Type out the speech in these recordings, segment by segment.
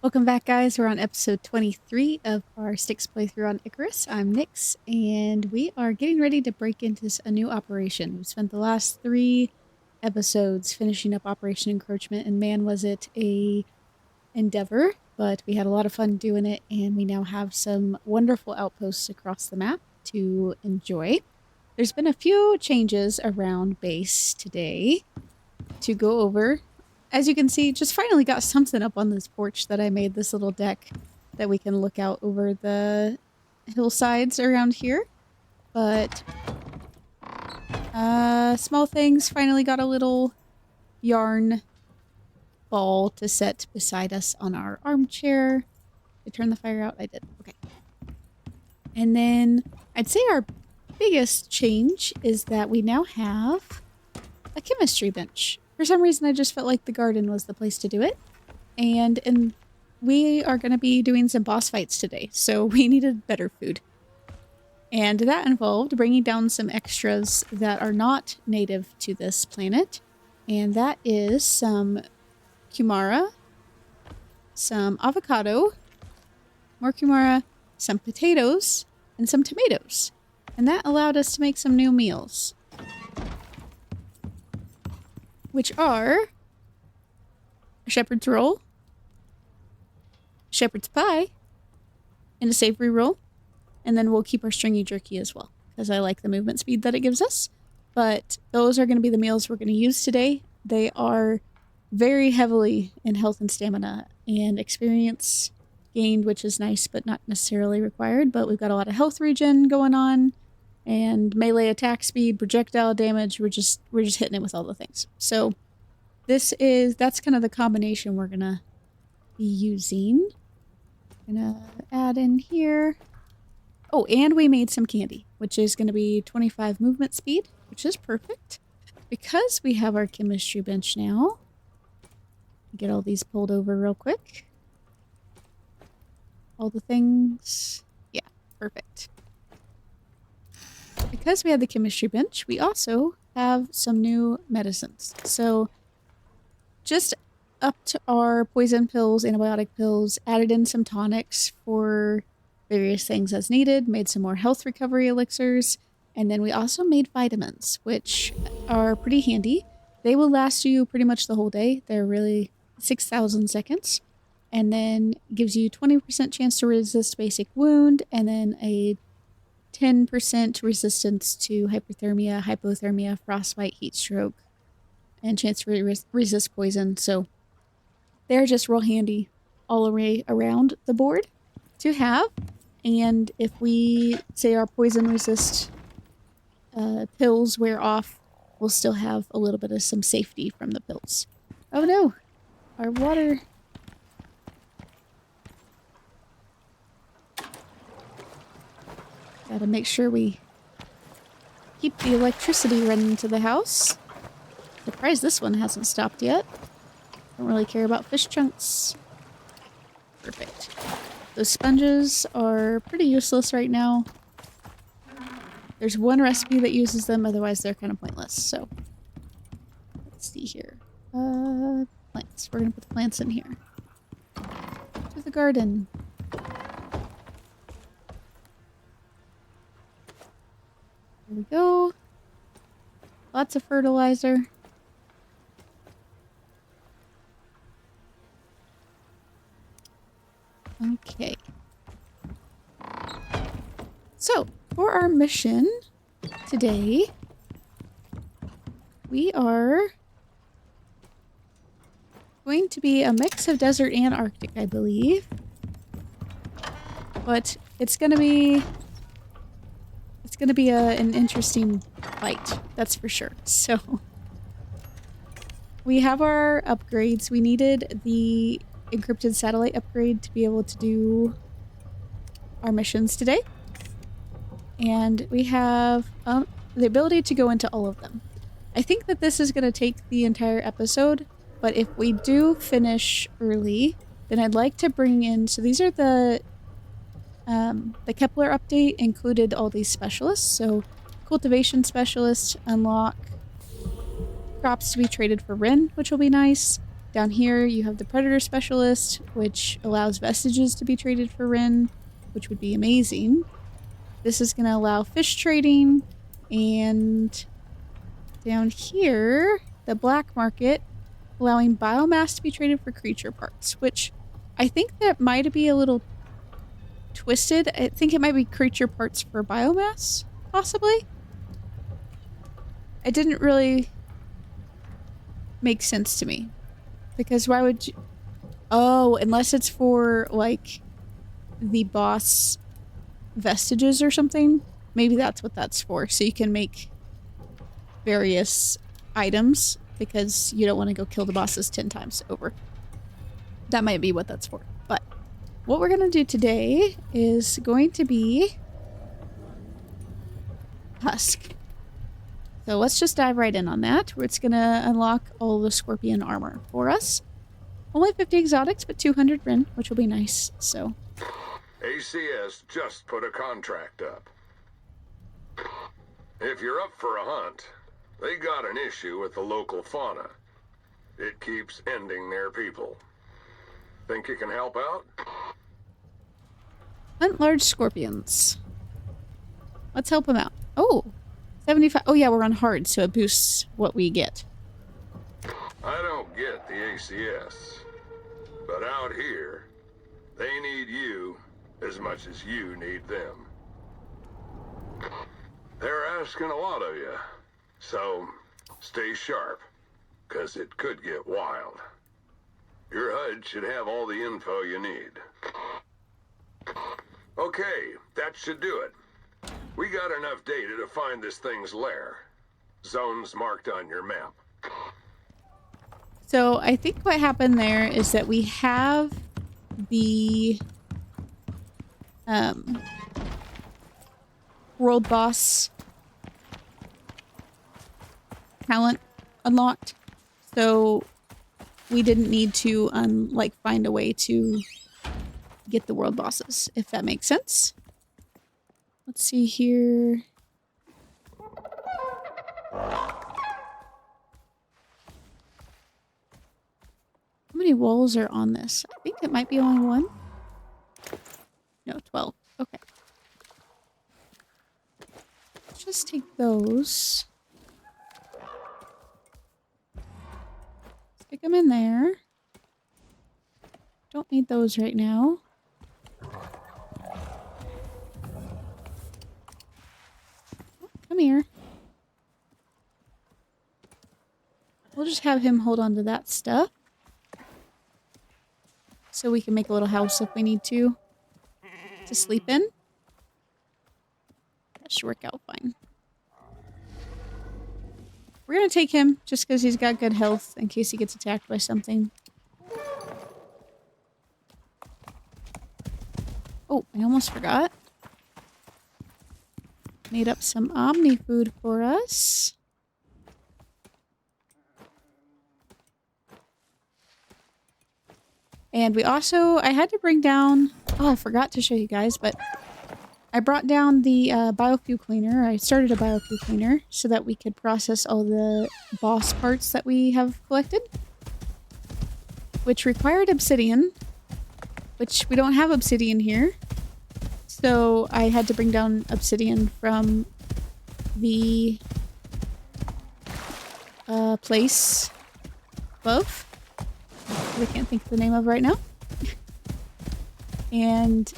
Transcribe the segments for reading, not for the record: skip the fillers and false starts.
Welcome back, guys. We're on episode 23 of our Styx playthrough on Icarus. I'm Nyx, and we are getting ready to break into a new operation. We've spent the last 3 episodes finishing up Operation Encroachment, and man, was it a endeavor, but we had a lot of fun doing it, and we now have some wonderful outposts across the map to enjoy. There's been a few changes around base today to go over. As you can see, just finally got something up on this porch that I made, this little deck that we can look out over the hillsides around here. But small things, finally got a little yarn ball to set beside us on our armchair. Did I turn the fire out? I did. Okay. And then I'd say our biggest change is that we now have a chemistry bench. For some reason, I just felt like the garden was the place to do it. And we are going to be doing some boss fights today, so we needed better food. And that involved bringing down some extras that are not native to this planet. And that is some kumara, some avocado, more kumara, some potatoes, and some tomatoes. And that allowed us to make some new meals, which are a shepherd's roll, shepherd's pie, and a savory roll. And then we'll keep our stringy jerky as well, because I like the movement speed that it gives us. But those are going to be the meals we're going to use today. They are very heavily in health and stamina and experience gained, which is nice, but not necessarily required. But we've got a lot of health regen going on. And melee attack speed, projectile damage, we're just hitting it with all the things. So that's kind of the combination we're gonna be using. Gonna add in here. Oh, and we made some candy, which is gonna be 25 movement speed, which is perfect. Because we have our chemistry bench now. Get all these pulled over real quick. All the things. Yeah, perfect. Because we have the chemistry bench, we also have some new medicines. So just upped our poison pills, antibiotic pills, added in some tonics for various things as needed, made some more health recovery elixirs, and then we also made vitamins, which are pretty handy. They will last you pretty much the whole day. They're really 6,000 seconds, and then gives you 20% chance to resist basic wound, and then a 10% resistance to hyperthermia, hypothermia, frostbite, heat stroke, and chance to resist poison. So they're just real handy all the way around the board to have. And if we say our poison resist pills wear off, we'll still have a little bit of some safety from the pills. Oh no, our water... Gotta make sure we keep the electricity running to the house. Surprised this one hasn't stopped yet. Don't really care about fish chunks. Perfect. Those sponges are pretty useless right now. There's one recipe that uses them, otherwise they're kind of pointless. So, let's see here. Plants. We're gonna put the plants in here. To the garden. There we go. Lots of fertilizer. Okay. So, for our mission today, we are going to be a mix of desert and Arctic, I believe. But it's going to be... an interesting fight, that's for sure. So we have our upgrades. We needed the encrypted satellite upgrade to be able to do our missions today. And we have the ability to go into all of them. I think that this is going to take the entire episode, but if we do finish early, then I'd like to bring in... So these are the Kepler update included all these specialists. So cultivation specialists unlock crops to be traded for Ren, which will be nice. Down here, you have the Predator Specialist, which allows vestiges to be traded for Ren, which would be amazing. This is going to allow fish trading, and down here, the black market, allowing biomass to be traded for creature parts, which I think that might be a little twisted. I think it might be creature parts for biomass, possibly. It didn't really make sense to me. Because why would you... Oh, unless it's for, like, the boss vestiges or something. Maybe that's what that's for. So you can make various items because you don't want to go kill the bosses 10 times over. That might be what that's for. But what we're going to do today is going to be Husk. So let's just dive right in on that, where it's going to unlock all the scorpion armor for us. Only 50 exotics, but 200 Ren, which will be nice, so. ACS just put a contract up. If you're up for a hunt, they got an issue with the local fauna. It keeps ending their people. Think you can help out? Hunt large scorpions. Let's help them out. Oh, 75. Oh yeah, we're on hard, so it boosts what we get. I don't get the ACS, but out here, they need you as much as you need them. They're asking a lot of you, so stay sharp, 'cause it could get wild. Your HUD should have all the info you need. Okay, that should do it. We got enough data to find this thing's lair. Zones marked on your map. So I think what happened there is that we have the world boss talent unlocked. So we didn't need to find a way to get the world bosses, if that makes sense. Let's see here. How many walls are on this? I think it might be only one. No, 12. Okay. Let's just take those. Stick them in there. Don't need those right now. Oh, come here. We'll just have him hold on to that stuff. So we can make a little house if we need to sleep in. That should work out fine. We're going to take him just because he's got good health in case he gets attacked by something. Oh, I almost forgot. Made up some Omni food for us. And we also, I had to bring down, oh, I forgot to show you guys, but I brought down the biofuel cleaner. I started a biofuel cleaner so that we could process all the boss parts that we have collected, which required obsidian, which we don't have obsidian here. So I had to bring down obsidian from the place above. I can't think of the name of right now. And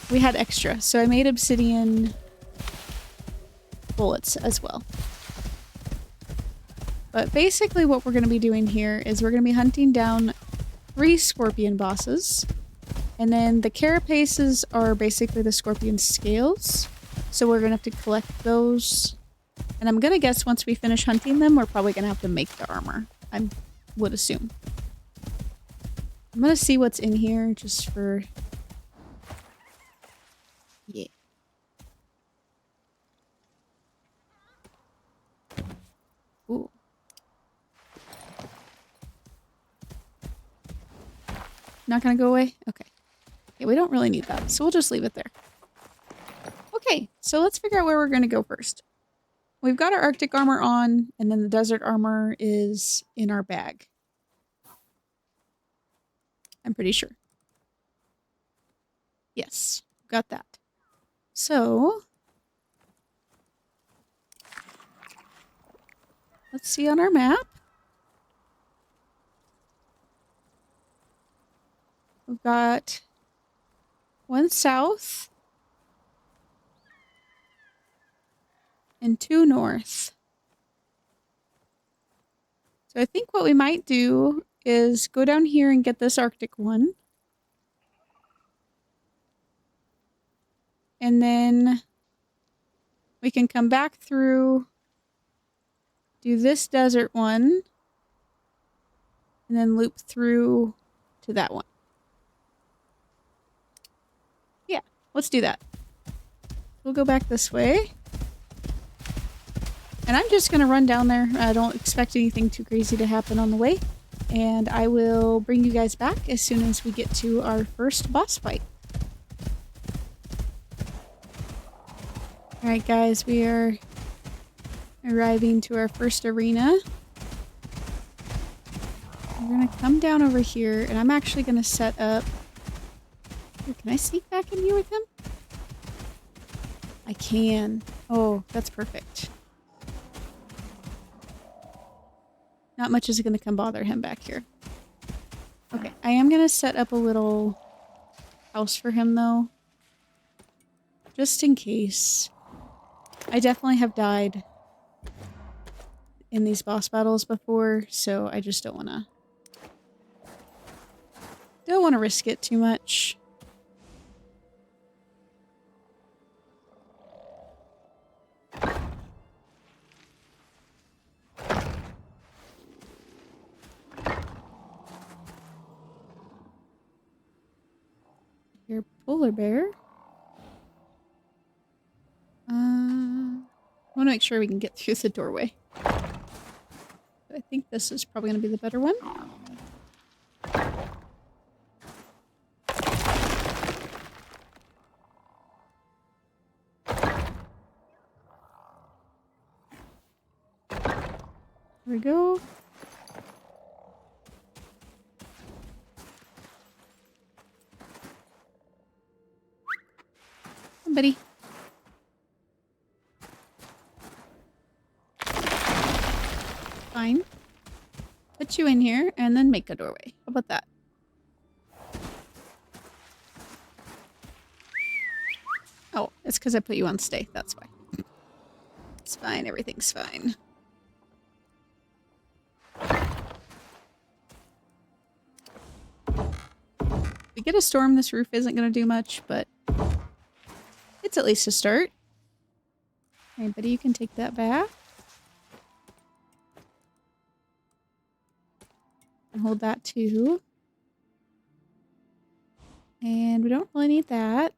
we had extra, so I made obsidian bullets as well. But basically what we're going to be doing here is we're going to be hunting down 3 scorpion bosses. And then the carapaces are basically the scorpion scales. So we're going to have to collect those. And I'm going to guess once we finish hunting them, we're probably going to have to make the armor. I would assume. I'm going to see what's in here just for... Yeah. Ooh. Not going to go away? Okay. Yeah, we don't really need that, so we'll just leave it there. Okay, so let's figure out where we're going to go first. We've got our Arctic armor on, and then the desert armor is in our bag. I'm pretty sure. Yes, got that. So, let's see on our map. We've got one south and two north. So I think what we might do is go down here and get this Arctic one. And then we can come back through, do this desert one, and then loop through to that one. Yeah, let's do that. We'll go back this way. And I'm just going to run down there. I don't expect anything too crazy to happen on the way. And I will bring you guys back as soon as we get to our first boss fight. Alright guys, we are arriving to our first arena. We're going to come down over here, and I'm actually going to set up... Ooh, can I sneak back in here with him? I can. Oh, that's perfect. Not much is going to come bother him back here. Okay, I am going to set up a little house for him, though. Just in case. I definitely have died in these boss battles before, so I just don't want to risk it too much. Your polar bear. I want to make sure we can get through the doorway. I think this is probably going to be the better one. Here we go. Somebody. Fine. Put you in here and then make a doorway. How about that? Oh, it's because I put you on stay. That's why. It's fine. Everything's fine. If we get a storm, this roof isn't going to do much, but it's at least a start. Alright, buddy, you can take that back. And hold that too. And we don't really need that.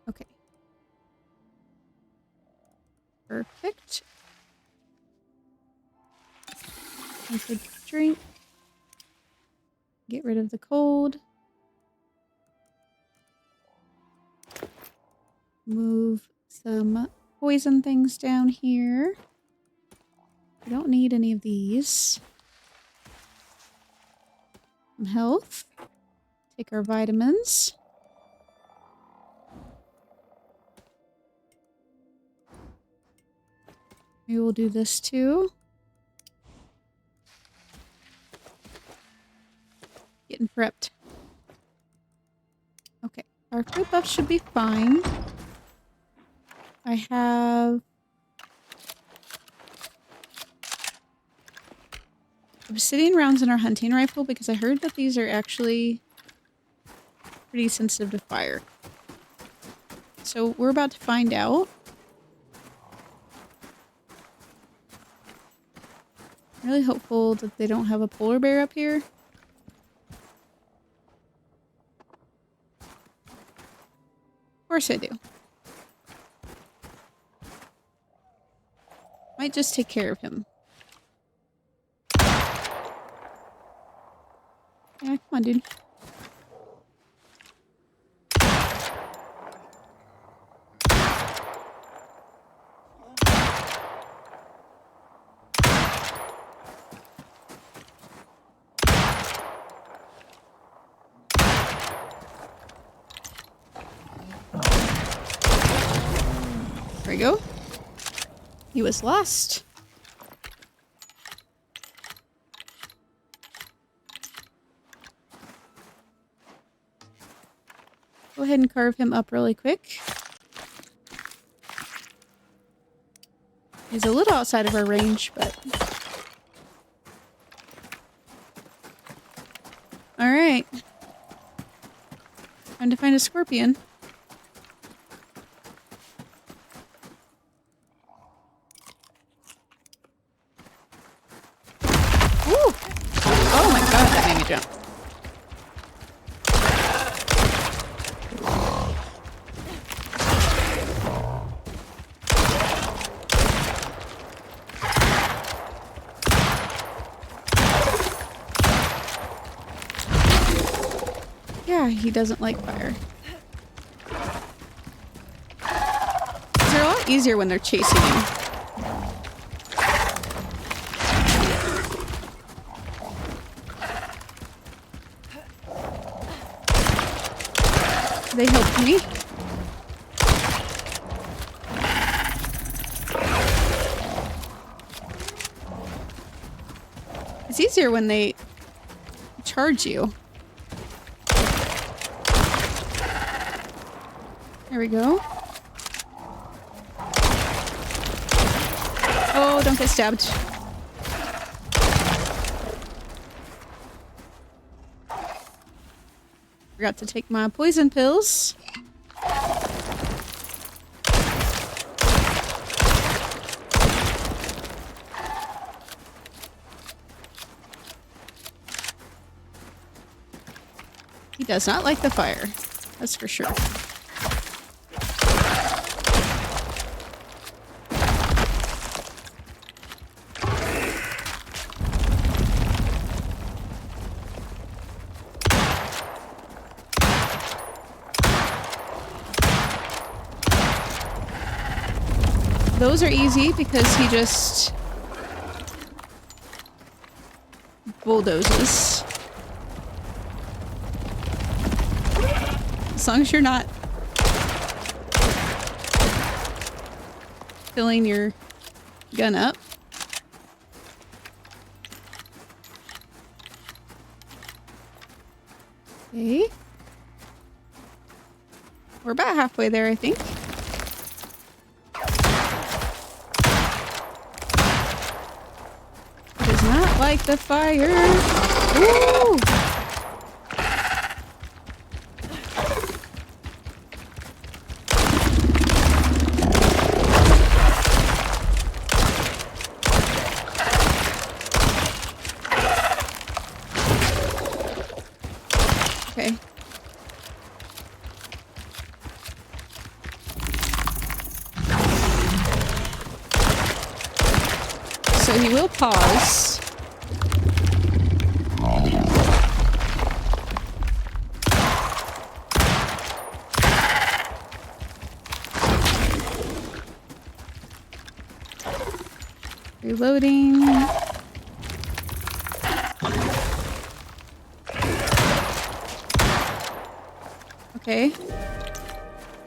Okay. Perfect. Take a drink. Get rid of the cold. Move some poison things down here. We don't need any of these. Some health. Take our vitamins. Maybe we'll do this too. Getting prepped. Okay, our food buff should be fine. I have... obsidian rounds in our hunting rifle because I heard that these are actually pretty sensitive to fire. So we're about to find out. I'm really hopeful that they don't have a polar bear up here. Of course I do. Might just take care of him. Yeah, come on, dude. we go. He was lost. Go ahead and carve him up really quick. He's a little outside of our range, but... Alright. Time to find a scorpion. Ooh! Oh my god, that made me jump. Yeah, he doesn't like fire. They're a lot easier when they're chasing you. They helped me. It's easier when they charge you. There we go. Oh, don't get stabbed. Forgot to take my poison pills. He does not like the fire. That's for sure. Those are easy because he just bulldozes. As long as you're not filling your gun up. Okay. We're about halfway there, I think. Does not like the fire. Ooh! Okay. So he will pause. Reloading. Okay.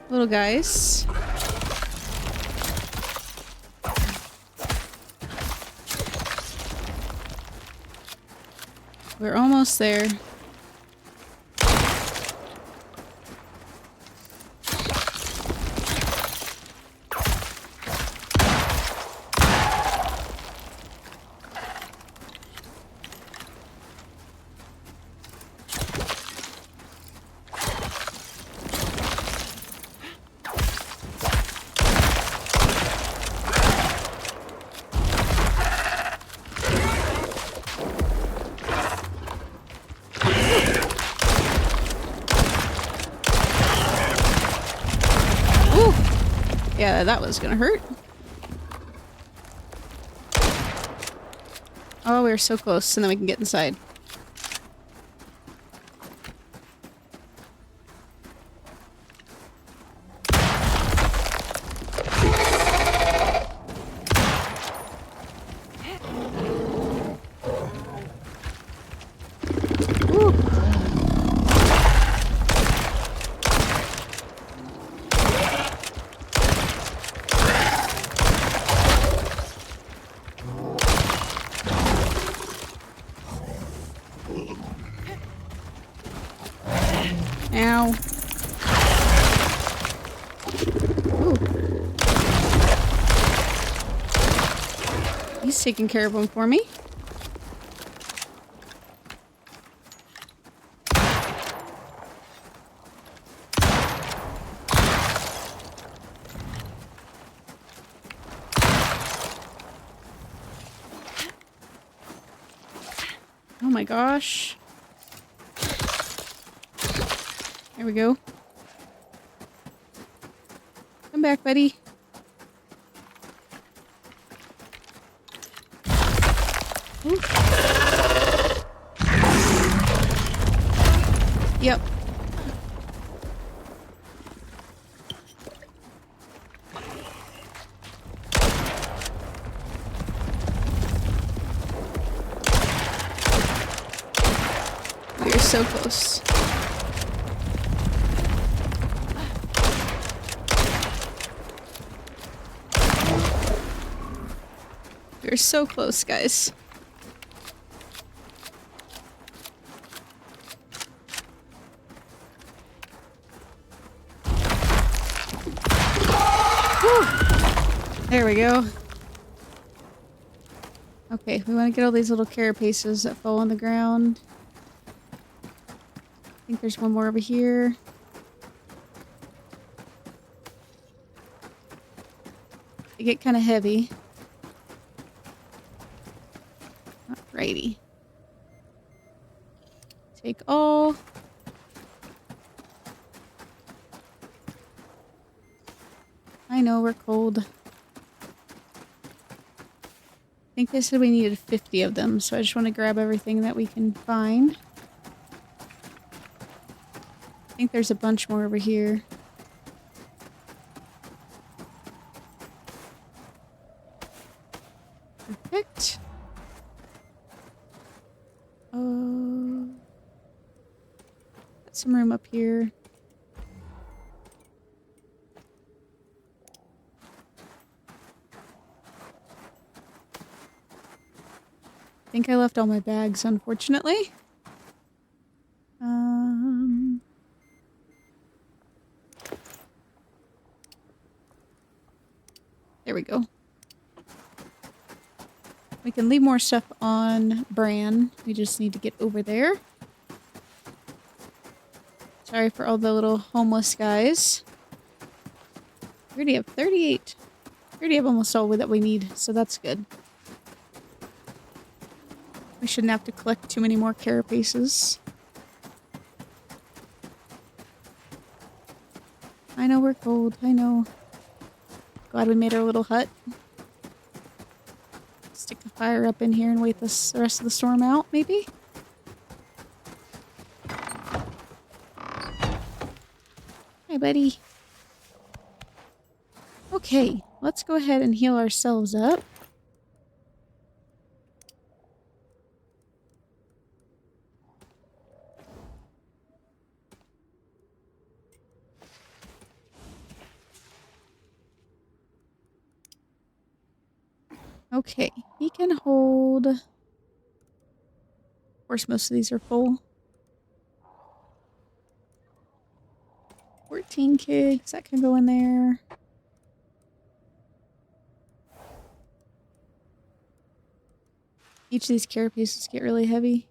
Little guys. We're almost there. Yeah, that was gonna hurt. Oh, we're so close, and then we can get inside. Woo. Ow. Ooh. He's taking care of them for me. Oh my gosh. There we go. Come back, buddy. Ooh. Yep. We are so close. We're so close, guys. Whew. There we go. Okay, we want to get all these little carapaces that fall on the ground. I think there's one more over here. They get kind of heavy. Alrighty. Take all. I know, we're cold. I think they said we needed 50 of them, so I just want to grab everything that we can find. I think there's a bunch more over here. Perfect. Got some room up here. I think I left all my bags, unfortunately. There we go. We can leave more stuff on Bran. We just need to get over there. Sorry for all the little homeless guys. We already have 38. We already have almost all that we need, so that's good. We shouldn't have to collect too many more carapaces. I know we're cold. I know. Glad we made our little hut. Stick the fire up in here and wait the rest of the storm out, maybe? Hi, buddy. Okay, let's go ahead and heal ourselves up. Okay, he can hold... Of course, most of these are full. 14 kids, that can go in there. Each of these carapaces get really heavy.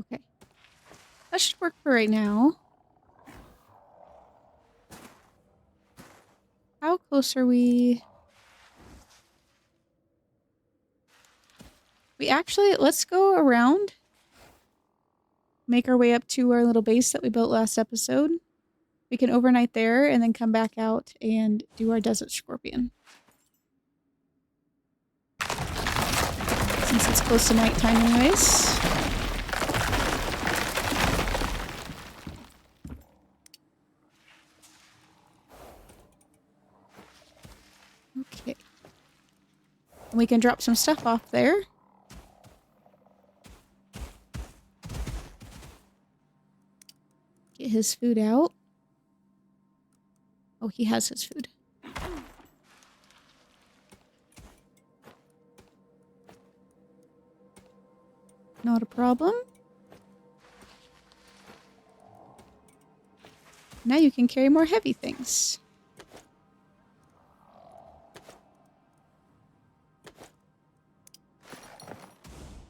Okay. That should work for right now. How close are we? We actually, let's go around. Make our way up to our little base that we built last episode. We can overnight there and then come back out and do our Desert Scorpion. Since it's close to nighttime anyways. Okay. We can drop some stuff off there. Get his food out. Oh, he has his food. Not a problem. Now you can carry more heavy things.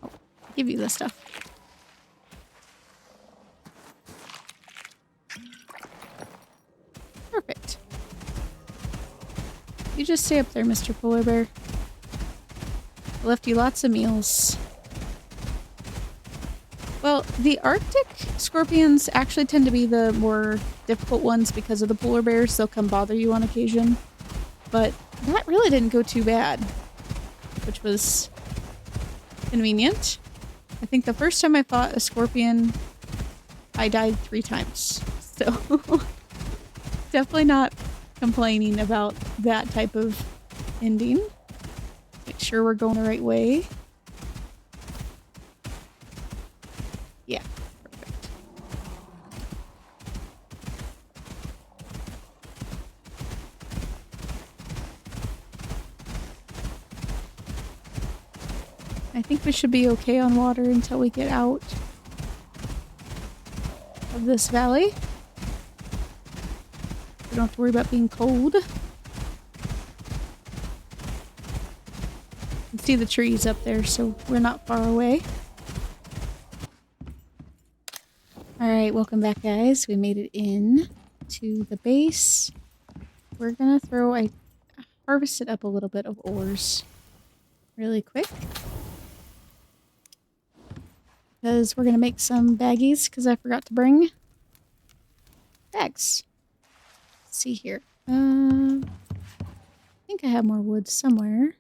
Oh, I'll give you this stuff. Perfect. You just stay up there, Mr. Polar Bear. I left you lots of meals. Well, the Arctic scorpions actually tend to be the more difficult ones because of the polar bears. They'll come bother you on occasion. But that really didn't go too bad, which was convenient. I think the first time I fought a scorpion, I died 3 times. So definitely not complaining about that type of ending. Make sure we're going the right way. Yeah, perfect. I think we should be okay on water until we get out of this valley. We don't have to worry about being cold. You can see the trees up there, so we're not far away. Alright, welcome back, guys. We made it in to the base. We're gonna throw... I harvested up a little bit of ores really quick. Because we're gonna make some baggies, because I forgot to bring bags. Let's see here. I think I have more wood somewhere.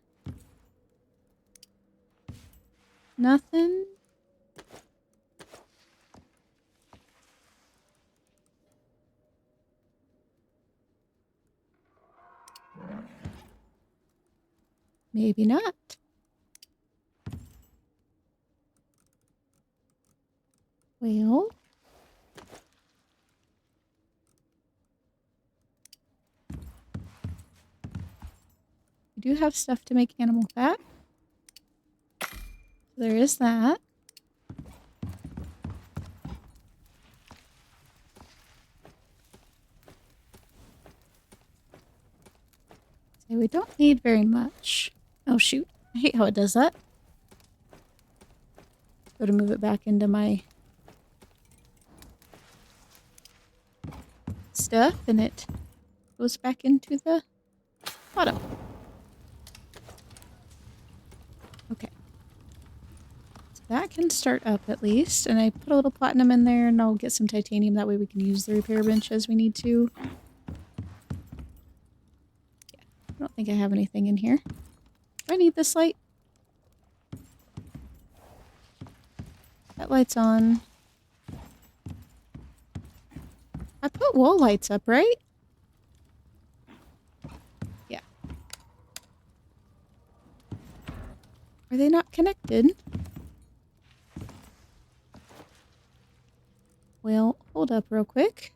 Nothing. Maybe not. Well. We do have stuff to make animal fat. There is that. So we don't need very much. Oh shoot. I hate how it does that. Go to move it back into my stuff and it goes back into the bottom. Okay. So that can start up at least. And I put a little platinum in there and I'll get some titanium. That way we can use the repair bench as we need to. Yeah. I don't think I have anything in here. Do I need this light? That light's on. I put wall lights up, right? Yeah. Are they not connected? Well, hold up real quick.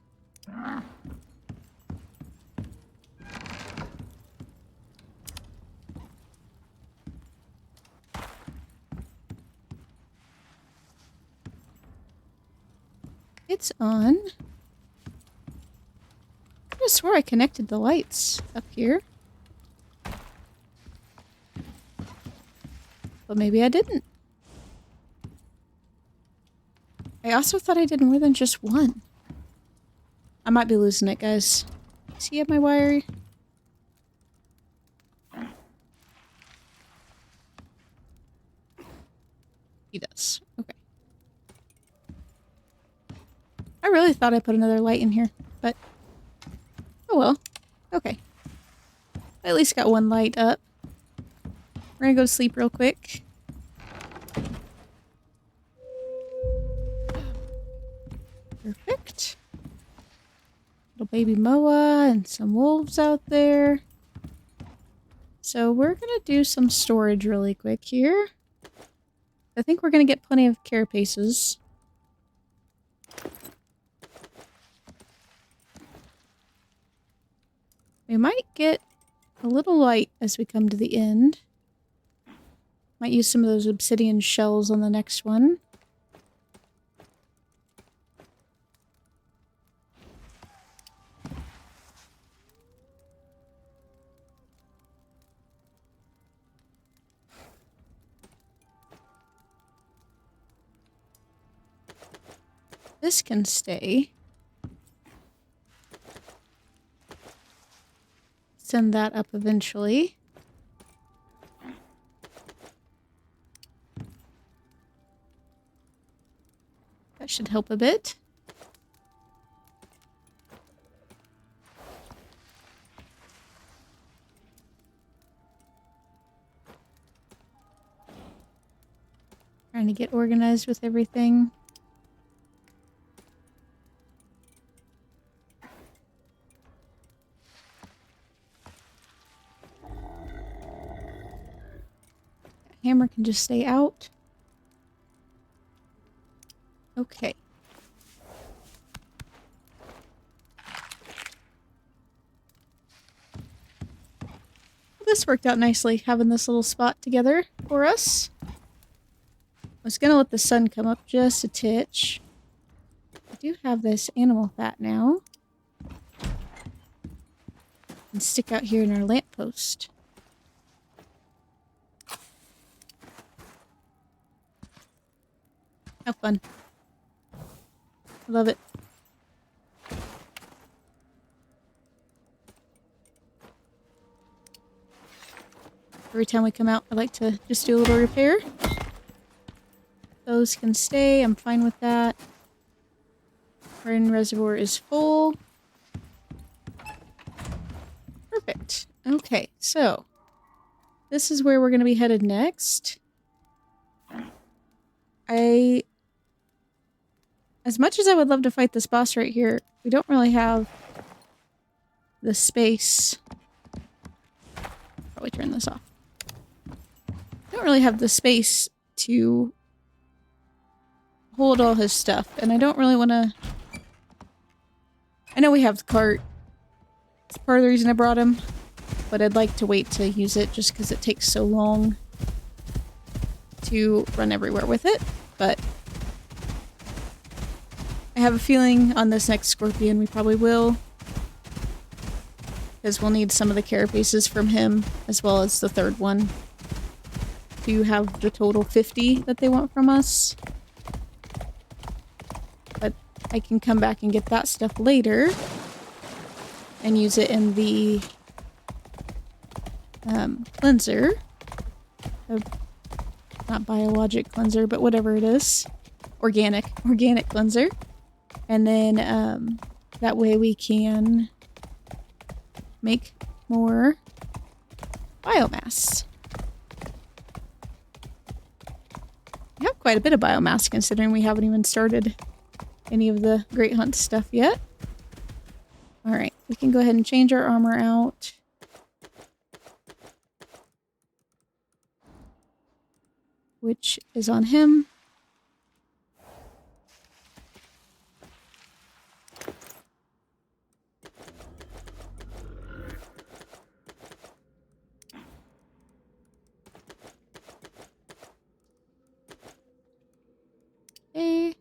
It's on. I just swore I connected the lights up here. But maybe I didn't. I also thought I did more than just one. I might be losing it, guys. Does he have my wire? He does. Okay. I really thought I put another light in here, but oh well. Okay. I at least got one light up. We're gonna go to sleep real quick. Perfect. Little baby moa and some wolves out there. So we're gonna do some storage really quick here. I think we're gonna get plenty of carapaces. We might get a little light as we come to the end. Might use some of those obsidian shells on the next one. This can stay. Send that up eventually. That should help a bit. Trying to get organized with everything. Hammer can just stay out. Okay. Well, this worked out nicely, having this little spot together for us. I was gonna let the sun come up just a titch. I do have this animal fat now. And stick out here in our lamppost. Have fun. I love it. Every time we come out, I like to just do a little repair. Those can stay. I'm fine with that. Iron reservoir is full. Perfect. Okay, so this is where we're going to be headed next. As much as I would love to fight this boss right here, we don't really have the space. Probably turn this off. Don't really have the space to hold all his stuff, and I don't really want to... I know we have the cart. It's part of the reason I brought him, but I'd like to wait to use it just because it takes so long to run everywhere with it, but I have a feeling on this next scorpion we probably will, because we'll need some of the carapaces from him as well as the third one to have the total 50 that they want from us. But I can come back and get that stuff later and use it in the cleanser. Not biologic cleanser, but whatever it is. Organic cleanser. And then that way we can make more biomass. We have quite a bit of biomass considering we haven't even started any of the Great Hunt stuff yet. Alright, we can go ahead and change our armor out. Which is on him. Okay.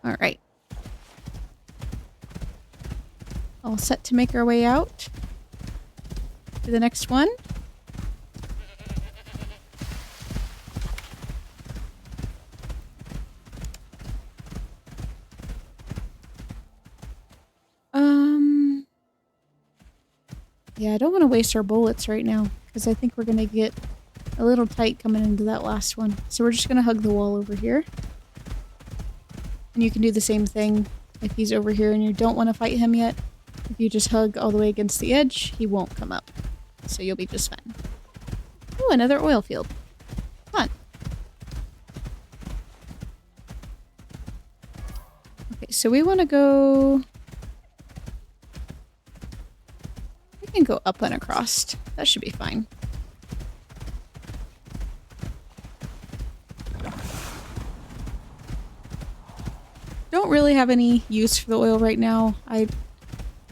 All right. All set to make our way out to the next one. Yeah, I don't want to waste our bullets right now because I think we're going to get a little tight coming into that last one. So we're just going to hug the wall over here. And you can do the same thing if he's over here and you don't want to fight him yet. If you just hug all the way against the edge, he won't come up. So you'll be just fine. Oh, another oil field. Fun. Okay, so we want to go... go up and across. That should be fine. Don't really have any use for the oil right now.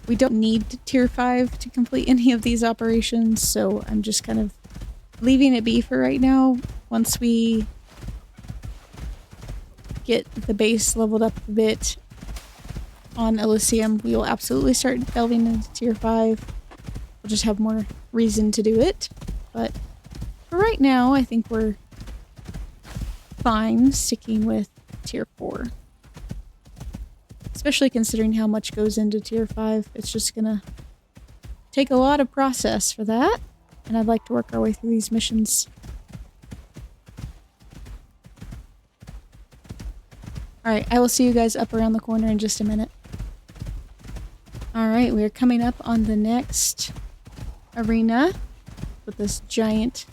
We don't need tier 5 to complete any of these operations, so I'm just kind of leaving it be for right now. Once we get the base leveled up a bit on Elysium, we will absolutely start delving into tier 5. We'll just have more reason to do it. But for right now, I think we're fine sticking with tier 4. Especially considering how much goes into tier 5. It's just gonna take a lot of process for that. And I'd like to work our way through these missions. Alright, I will see you guys up around the corner in just a minute. Alright, we are coming up on the next arena. What this giant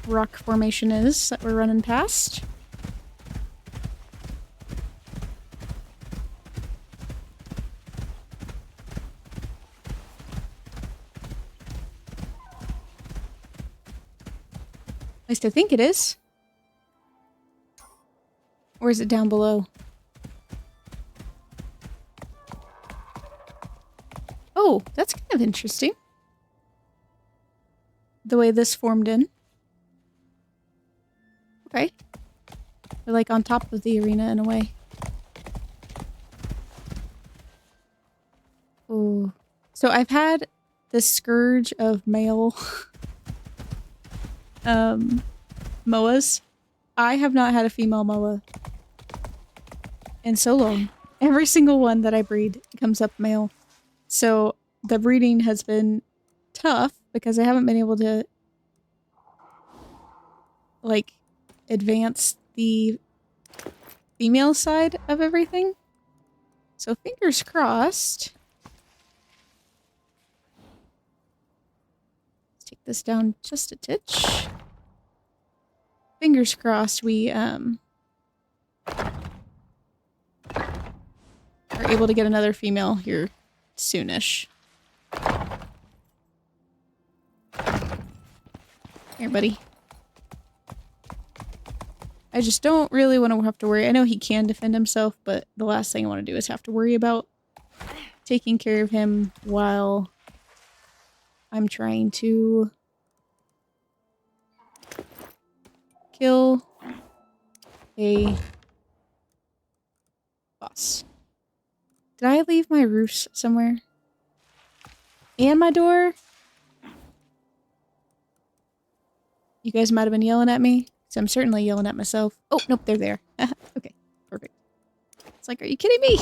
rock formation is that we're running past. At least I think it is. Or is it down below? Oh, that's kind of interesting. The way this formed in. Okay. They're like on top of the arena in a way. Oh. So I've had this scourge of male MOAs. I have not had a female MOA in so long. Every single one that I breed comes up male. So the breeding has been tough because I haven't been able to like advance the female side of everything. So fingers crossed. Let's take this down just a titch. Fingers crossed we are able to get another female here soonish. Here, buddy. I just don't really want to have to worry. I know he can defend himself, but the last thing I want to do is have to worry about taking care of him while I'm trying to kill a boss. Did I leave my roofs somewhere? And my door? You guys might have been yelling at me, so I'm certainly yelling at myself. Oh, nope, they're there. Okay, perfect. It's like, are you kidding me?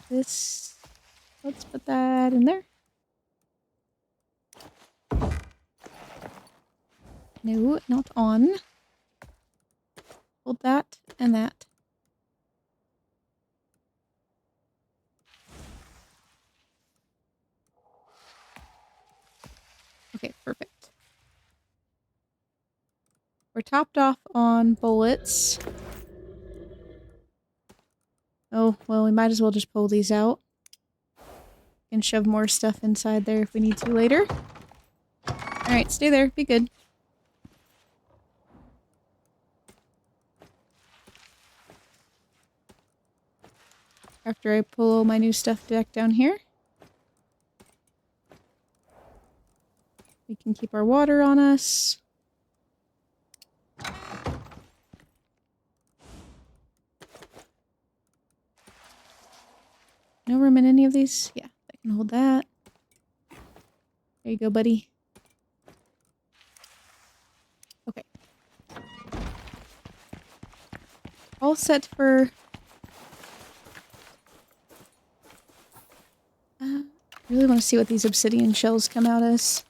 This... Let's put that in there. No, not on. Hold that and that. Okay, perfect. We're topped off on bullets. Oh, well, we might as well just pull these out. And shove more stuff inside there if we need to later. Alright, stay there. Be good. After I pull all my new stuff back down here. We can keep our water on us. No room in any of these? Yeah, I can hold that. There you go, buddy. Okay. All set for... I really want to see what these obsidian shells come out as.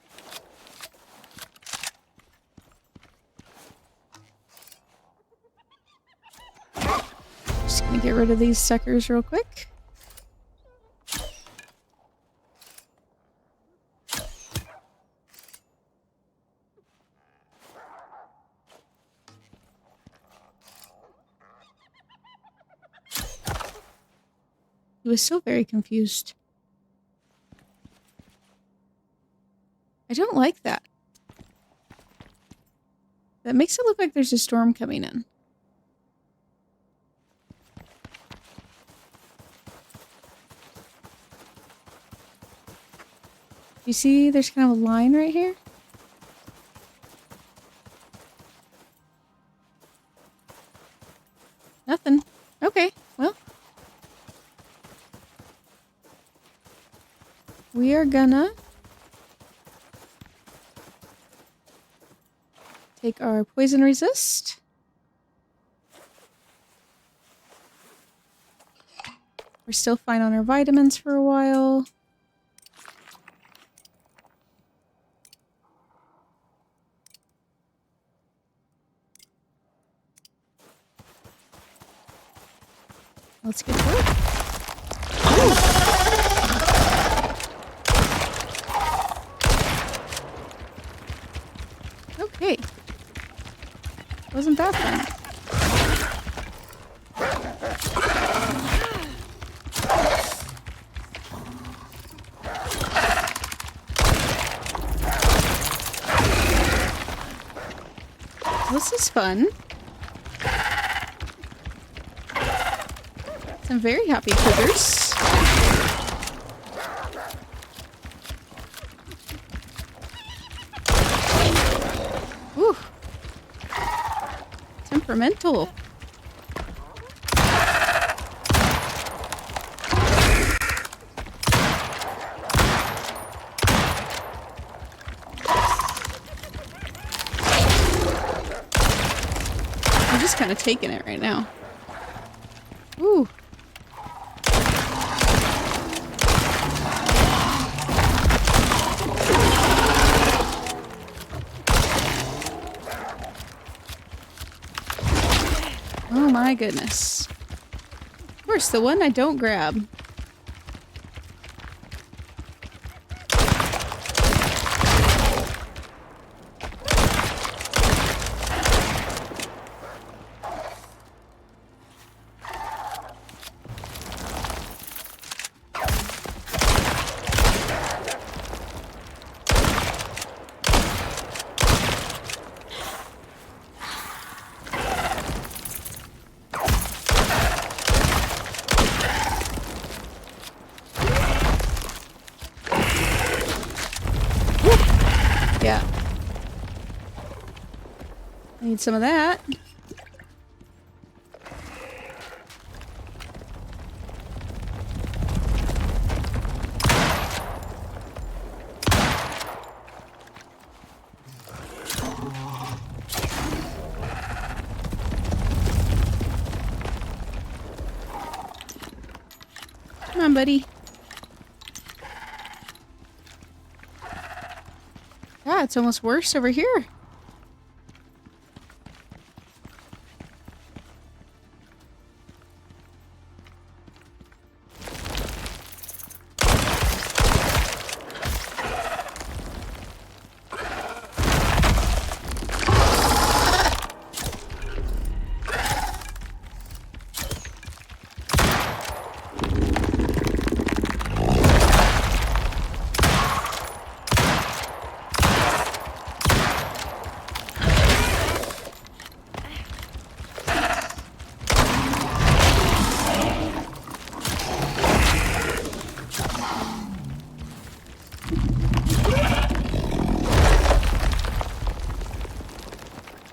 Just gonna get rid of these suckers real quick. He was so very confused. I don't like that. That makes it look like there's a storm coming in. You see there's kind of a line right here? Nothing. Okay, well. We are gonna take our poison resist. We're still fine on our vitamins for a while. Let's get to it. Okay. Wasn't that fun? This is fun. Some very happy critters. Ooh. Temperamental. I'm just kind of taking it right now. Ooh. Oh my goodness. Of course, the one I don't grab. Yeah. I need some of that. Come on, buddy. Yeah, it's almost worse over here.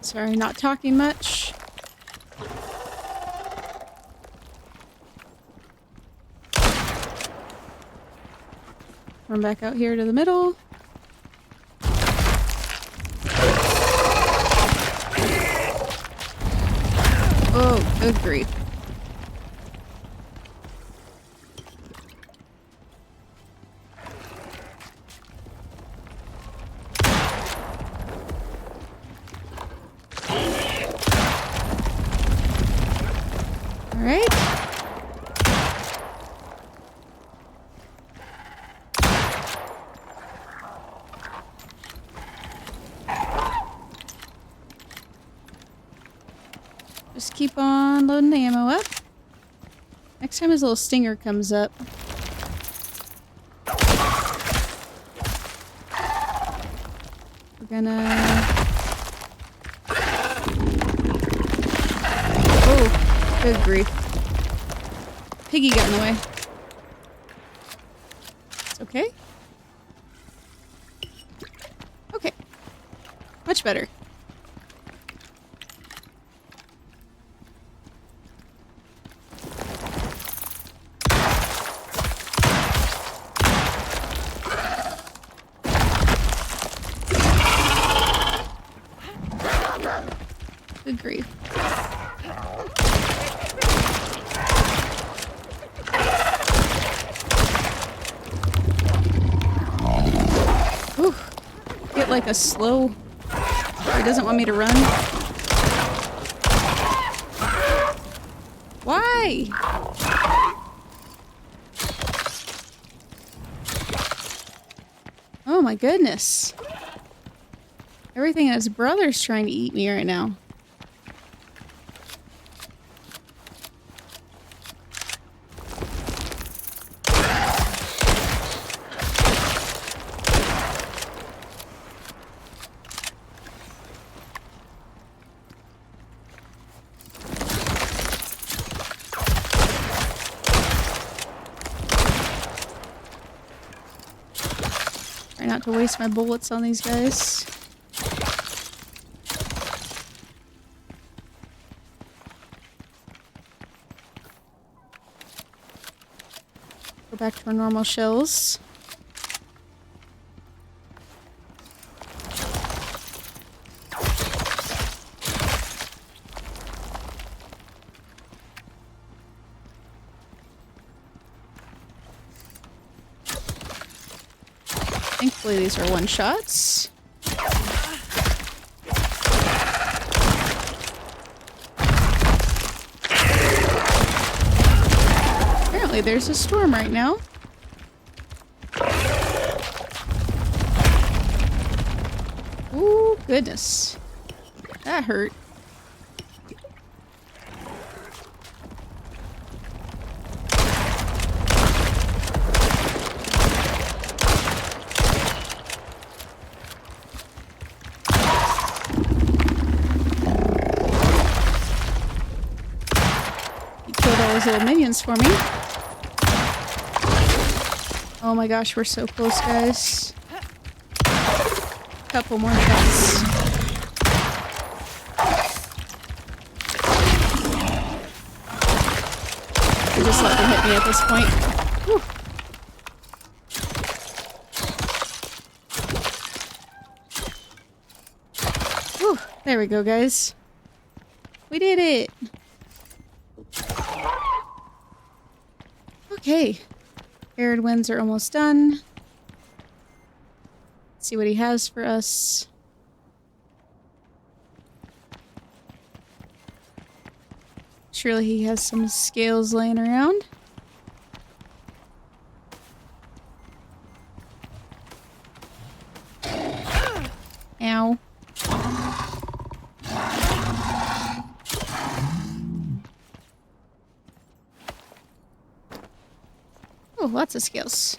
Sorry, not talking much. Run back out here to the middle. Oh, good grief. Alright. Just keep on loading the ammo up. Next time his little stinger comes up. We're gonna... Oh, good grief. Piggy got in the way. It's okay. Okay. Much better. Good grief. Ooh. Get like a slow... He doesn't want me to run. Why? Oh my goodness. Everything and his brother's trying to eat me right now. Try not to waste my bullets on these guys. Go back to our normal shells. Thankfully these are one-shots. Apparently there's a storm right now. Ooh, goodness. That hurt. Little minions for me. Oh my gosh, we're so close, guys. Couple more shots. Just let them hit me at this point. Whew. Whew. There we go, guys. We did it. Okay, arid winds are almost done. Let's see what he has for us. Surely he has some scales laying around. Ow. Oh, lots of scales.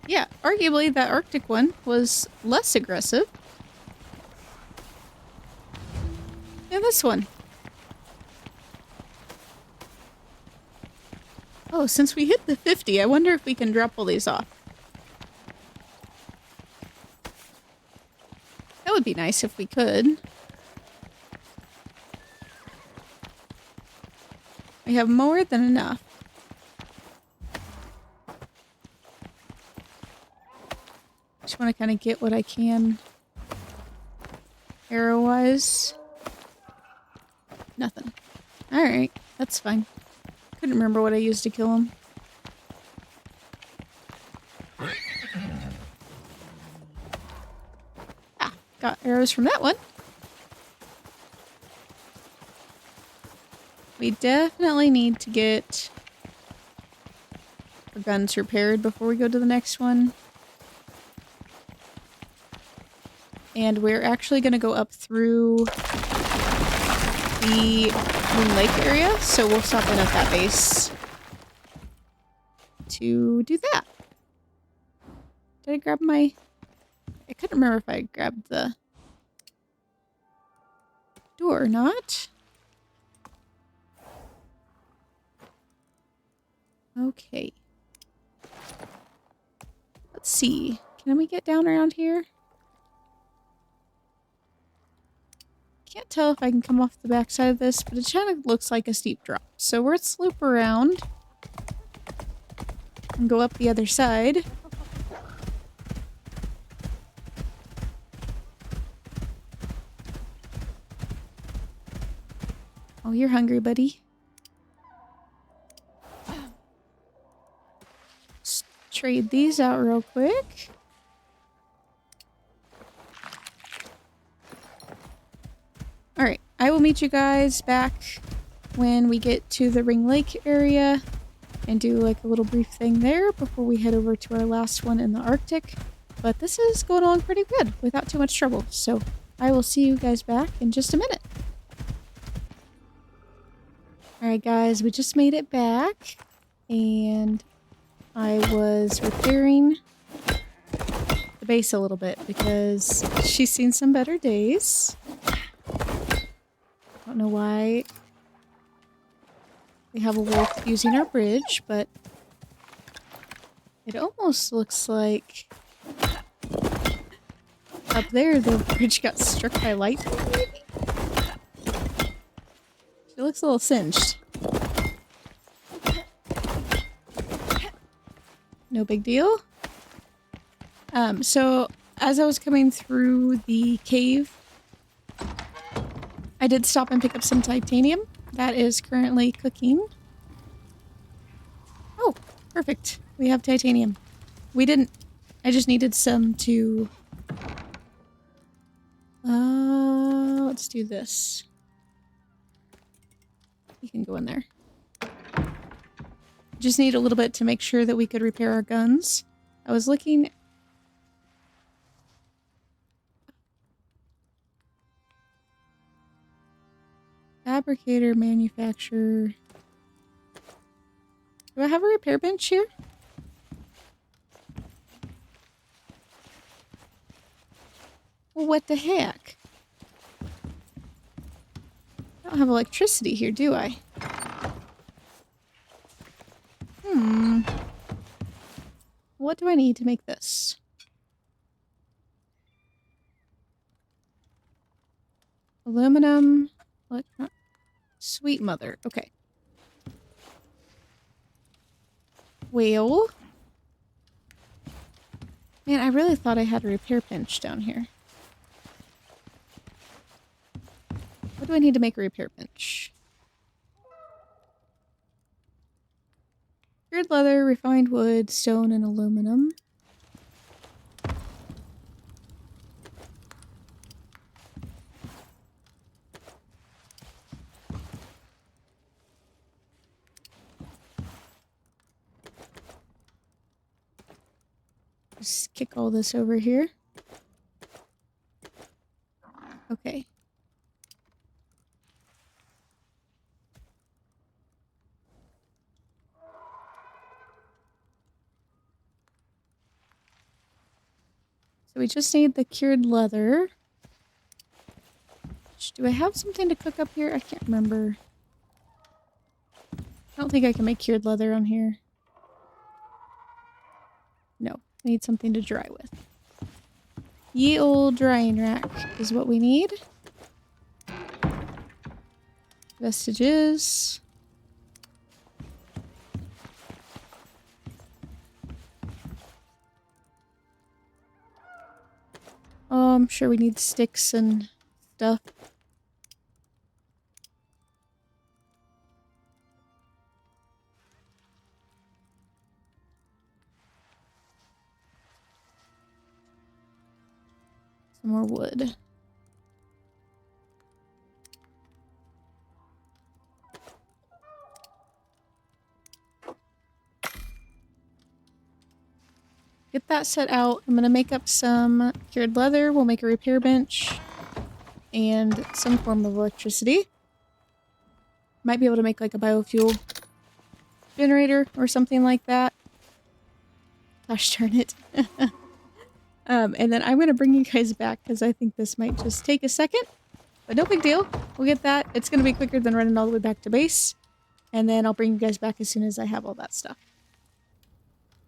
Yeah, arguably that Arctic one was less aggressive than this one. Oh, since we hit the 50, I wonder if we can drop all these off. That would be nice if we could. We have more than enough. Just want to kind of get what I can arrow-wise. Nothing. Alright, that's fine. Couldn't remember what I used to kill him. Ah, got arrows from that one. We definitely need to get our guns repaired before we go to the next one. And we're actually going to go up through the Moon Lake area, so we'll stop in at that base to do that. Did I grab my... I couldn't remember if I grabbed the door or not. Okay. Let's see. Can we get down around here? Can't tell if I can come off the backside of this, but it kind of looks like a steep drop. So let's loop around and go up the other side. Oh, you're hungry, buddy. Let's trade these out real quick. Alright, I will meet you guys back when we get to the Ring Lake area and do like a little brief thing there before we head over to our last one in the Arctic. But this is going along pretty good without too much trouble, so I will see you guys back in just a minute. Alright guys, we just made it back, and I was repairing the base a little bit because she's seen some better days. Don't know why we have a wolf using our bridge, but it almost looks like up there the bridge got struck by lightning, maybe? She looks a little singed. No big deal. So as I was coming through the cave, I did stop and pick up some titanium. That is currently cooking. Oh, perfect. We have titanium. We didn't... I just needed some to... let's do this. You can go in there. Just need a little bit to make sure that we could repair our guns. I was looking... Fabricator, manufacturer. Do I have a repair bench here? Well, what the heck? I don't have electricity here, do I? What do I need to make this? Aluminum. Sweet mother. Okay. Well. Man, I really thought I had a repair bench down here. What do I need to make a repair bench? Cured leather, refined wood, stone, and aluminum. Just kick all this over here. Okay. So we just need the cured leather. Do I have something to cook up here? I can't remember. I don't think I can make cured leather on here. No, I need something to dry with. Ye old drying rack is what we need. Vestiges. Oh, I'm sure we need sticks and stuff. Some more wood. Get get that set out. I'm going to make up some cured leather. We'll make a repair bench and some form of electricity. Might be able to make like a biofuel generator or something like that. Gosh darn it. And then I'm going to bring you guys back because I think this might just take a second. But no big deal. We'll get that. It's going to be quicker than running all the way back to base. And then I'll bring you guys back as soon as I have all that stuff.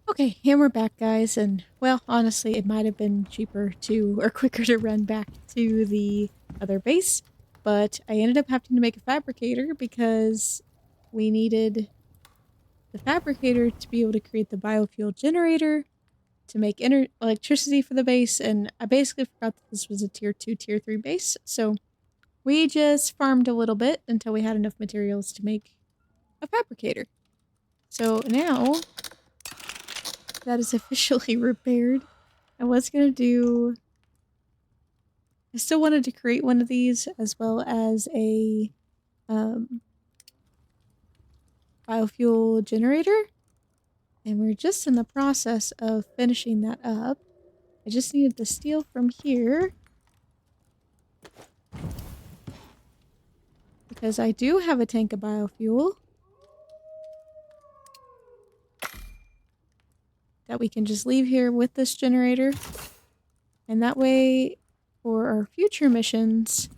Okay, and we're back, guys. And, well, honestly, it might have been cheaper to, or quicker to run back to the other base. But I ended up having to make a fabricator because we needed the fabricator to be able to create the biofuel generator to make electricity for the base. And I basically forgot that this was a tier 2, tier 3 base. So we just farmed a little bit until we had enough materials to make a fabricator. So now that is officially repaired. I was going to do... I still wanted to create one of these as well as a biofuel generator. And we're just in the process of finishing that up. I just needed the steel from here. Because I do have a tank of biofuel that we can just leave here with this generator. And that way, for our future missions,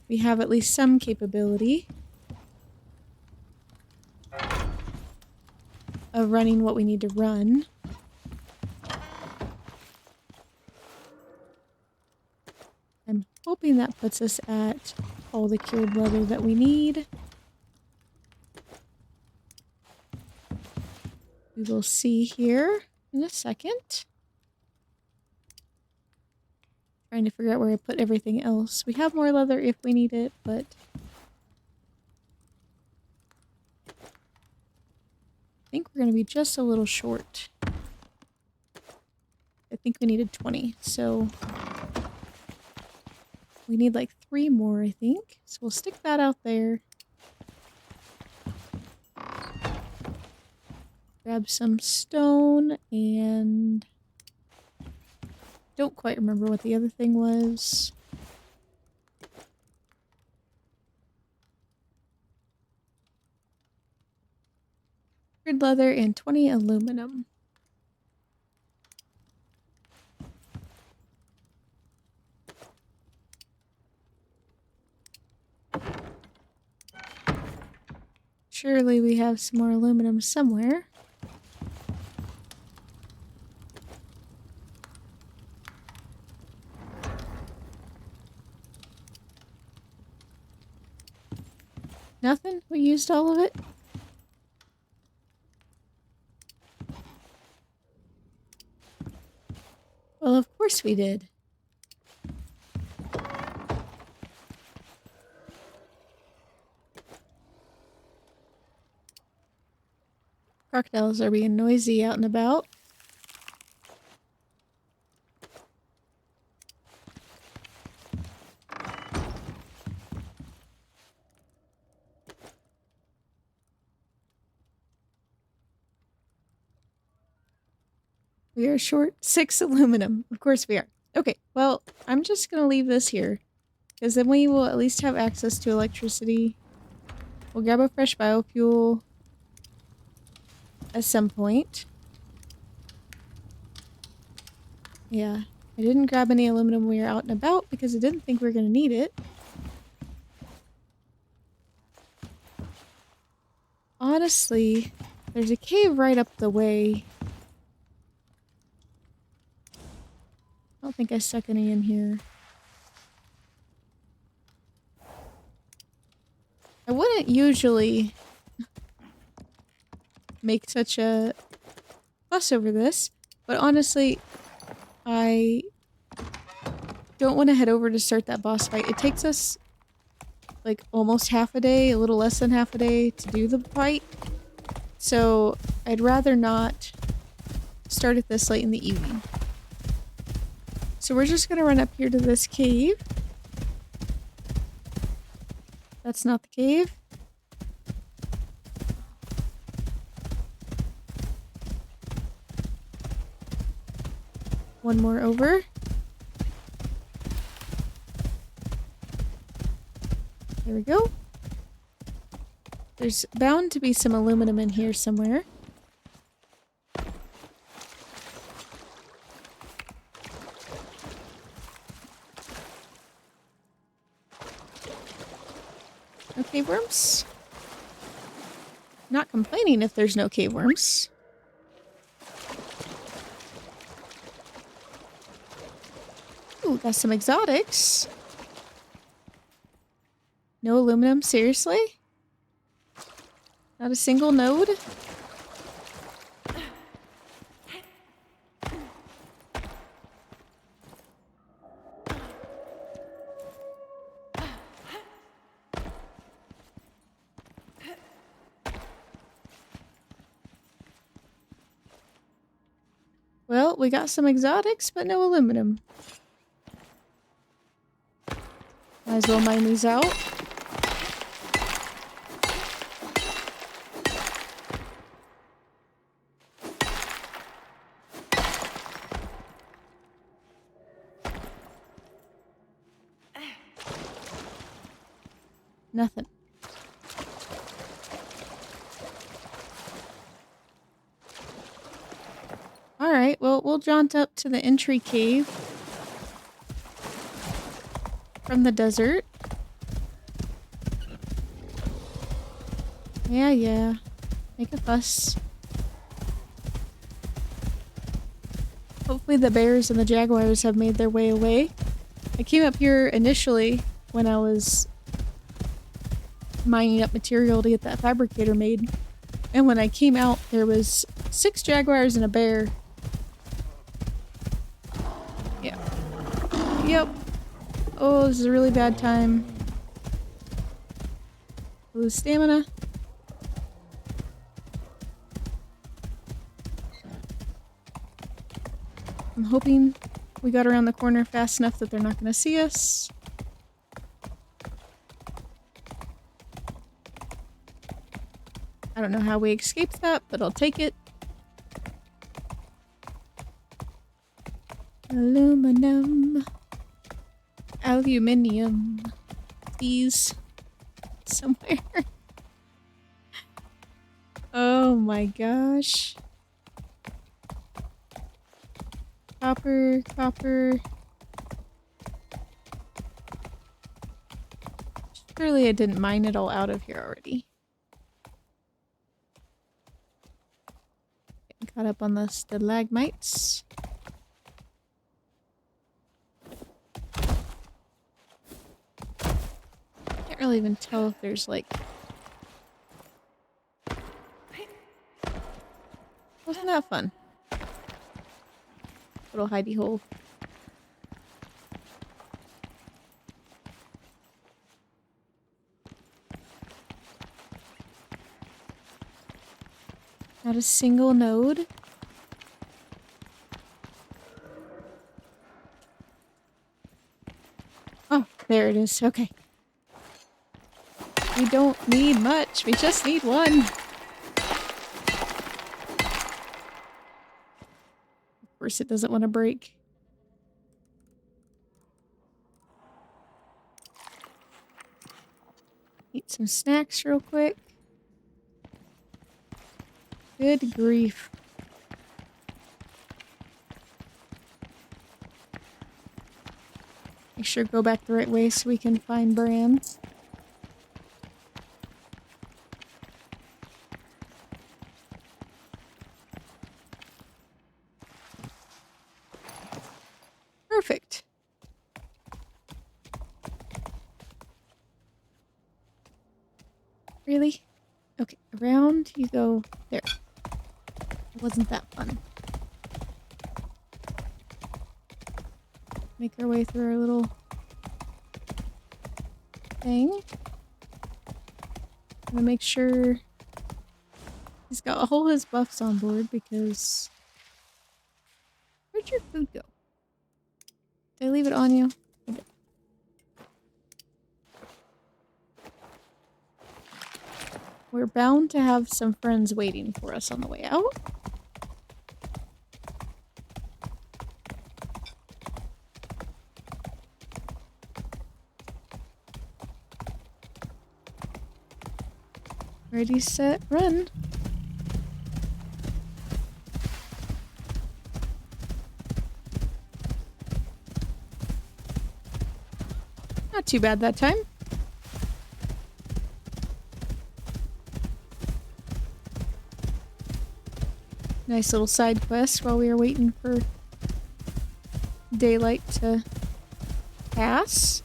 we have at least some capability of running what we need to run. I'm hoping that puts us at all the cured leather that we need. We will see here in a second. Trying to figure out where I put everything else. We have more leather if we need it, but I think we're going to be just a little short. I think we needed 20, so we need like 3 more, I think. So we'll stick that out there. Grab some stone and don't quite remember what the other thing was. Cured leather and 20 aluminum. Surely we have some more aluminum somewhere. Nothing? We used all of it? Well, of course we did. Crocodiles are being noisy out and about. We are short 6 aluminum. Of course we are. Okay, well, I'm just going to leave this here. Because then we will at least have access to electricity. We'll grab a fresh biofuel at some point. Yeah, I didn't grab any aluminum when we were out and about because I didn't think we were going to need it. Honestly, there's a cave right up the way. I don't think I stuck any in here. I wouldn't usually make such a fuss over this, but honestly, I don't want to head over to start that boss fight. It takes us like almost half a day, a little less than half a day to do the fight. So I'd rather not start it this late in the evening. So we're just going to run up here to this cave. That's not the cave. one more over. There we go. There's bound to be some aluminum in here somewhere. No cave worms? Not complaining if there's no cave worms. Ooh, got some exotics. No aluminum, seriously? Not a single node? Well, we got some exotics, but no aluminum. Might as well mine these out. Nothing. Alright, well, we'll jaunt up to the entry cave from the desert. Yeah. Make a fuss. Hopefully the bears and the jaguars have made their way away. I came up here initially when I was mining up material to get that fabricator made. And when I came out, there was 6 jaguars and a bear. Yeah. Yep. Oh, this is a really bad time. Lose stamina. I'm hoping we got around the corner fast enough that they're not going to see us. I don't know how we escaped that, but I'll take it. Aluminum. Aluminium. Please. Somewhere. Oh my gosh. Copper. Surely I didn't mine it all out of here already. Getting caught up on the stalagmites. Can't really even tell if there's like... Wasn't that fun? Little hidey hole. Not a single node. Oh, there it is. Okay. We don't need much. We just need one. Of course it doesn't want to break. Eat some snacks real quick. Good grief. Make sure to go back the right way so we can find brands. Perfect. Really? Okay, around you go. There. It wasn't that fun. Make our way through our little thing. I'm gonna make sure he's got all his buffs on board because... Where'd your food go? Did I leave it on you? I did. We're bound to have some friends waiting for us on the way out. Ready, set, run. Not too bad that time. Nice little side quest while we are waiting for daylight to pass.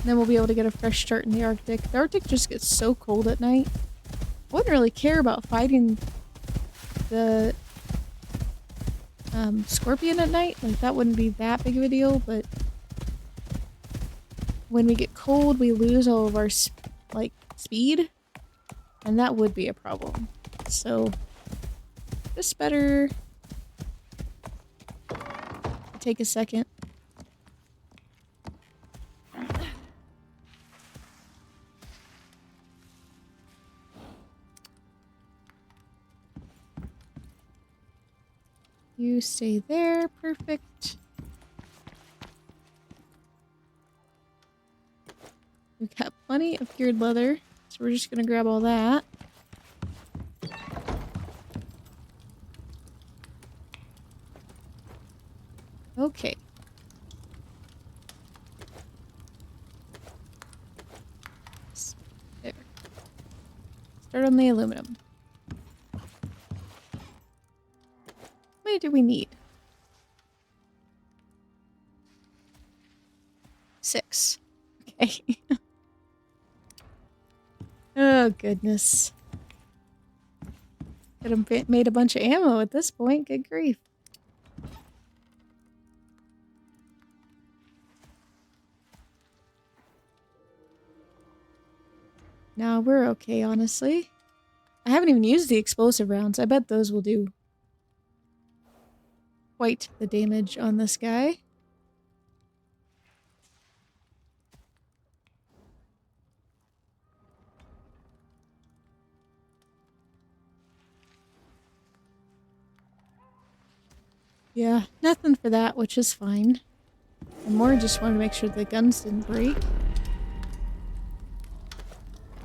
Then we'll be able to get a fresh start in the Arctic. The Arctic just gets so cold at night. I wouldn't really care about fighting the scorpion at night. Like, that wouldn't be that big of a deal, but when we get cold, we lose all of our, speed. And that would be a problem. So, just better take a second. You stay there. Perfect. We've got plenty of cured leather, so we're just gonna grab all that. Okay. There. Start on the aluminum. How many do we need? 6. Okay. Oh, goodness. Could have made a bunch of ammo at this point. Good grief. No, we're okay, honestly. I haven't even used the explosive rounds. I bet those will do quite the damage on this guy. Yeah, nothing for that, which is fine. I more just wanted to make sure the guns didn't break.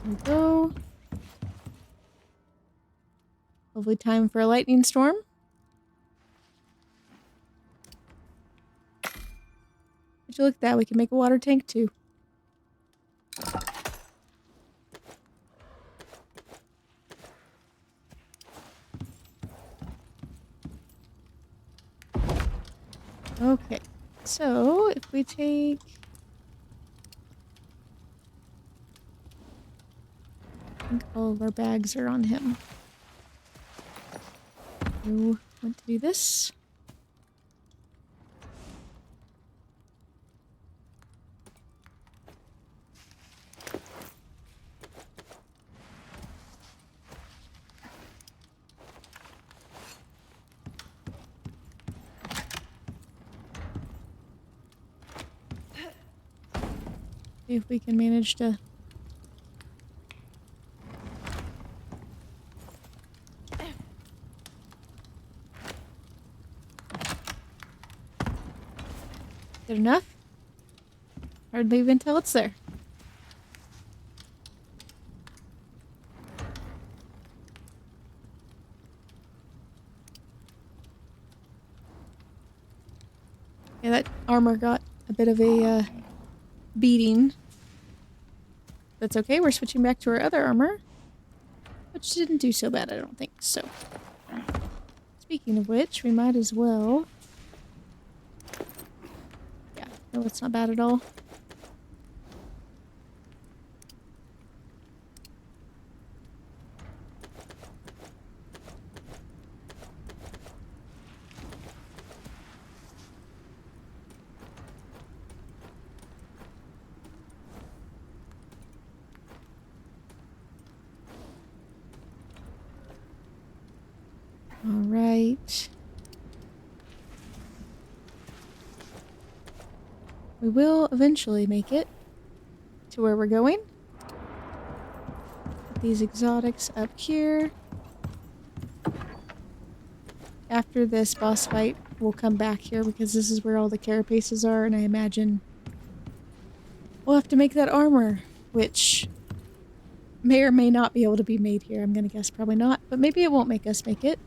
There we go. Hopefully time for a lightning storm. Would you look at that? We can make a water tank too. Okay, so if we take... I think all of our bags are on him. You want to do this? See if we can manage to... Good enough? Hardly even tell it's there. Yeah, that armor got a bit of a beating. That's okay, we're switching back to our other armor, which didn't do so bad, I don't think. So, speaking of which, we might as well... Yeah, no, it's not bad at all. Alright. We will eventually make it to where we're going. Put these exotics up here. After this boss fight, we'll come back here because this is where all the carapaces are, and I imagine we'll have to make that armor, which may or may not be able to be made here. I'm gonna guess probably not, but maybe it won't make us make it.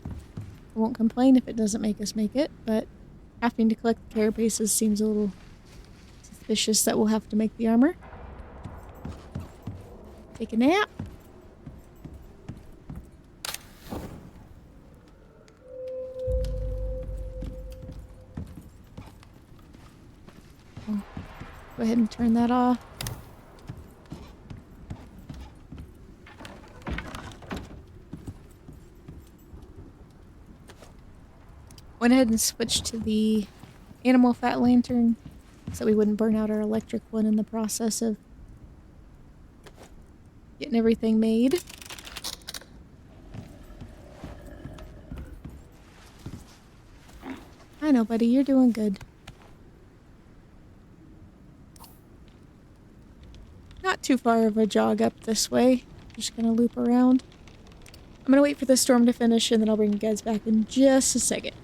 I won't complain if it doesn't make us make it, but having to collect the carapaces seems a little suspicious that we'll have to make the armor. Take a nap. Oh, go ahead and turn that off. Went ahead and switched to the animal fat lantern so we wouldn't burn out our electric one in the process of getting everything made. I know, buddy, you're doing good. Not too far of a jog up this way. Just gonna loop around. I'm gonna wait for the storm to finish and then I'll bring you guys back in just a second.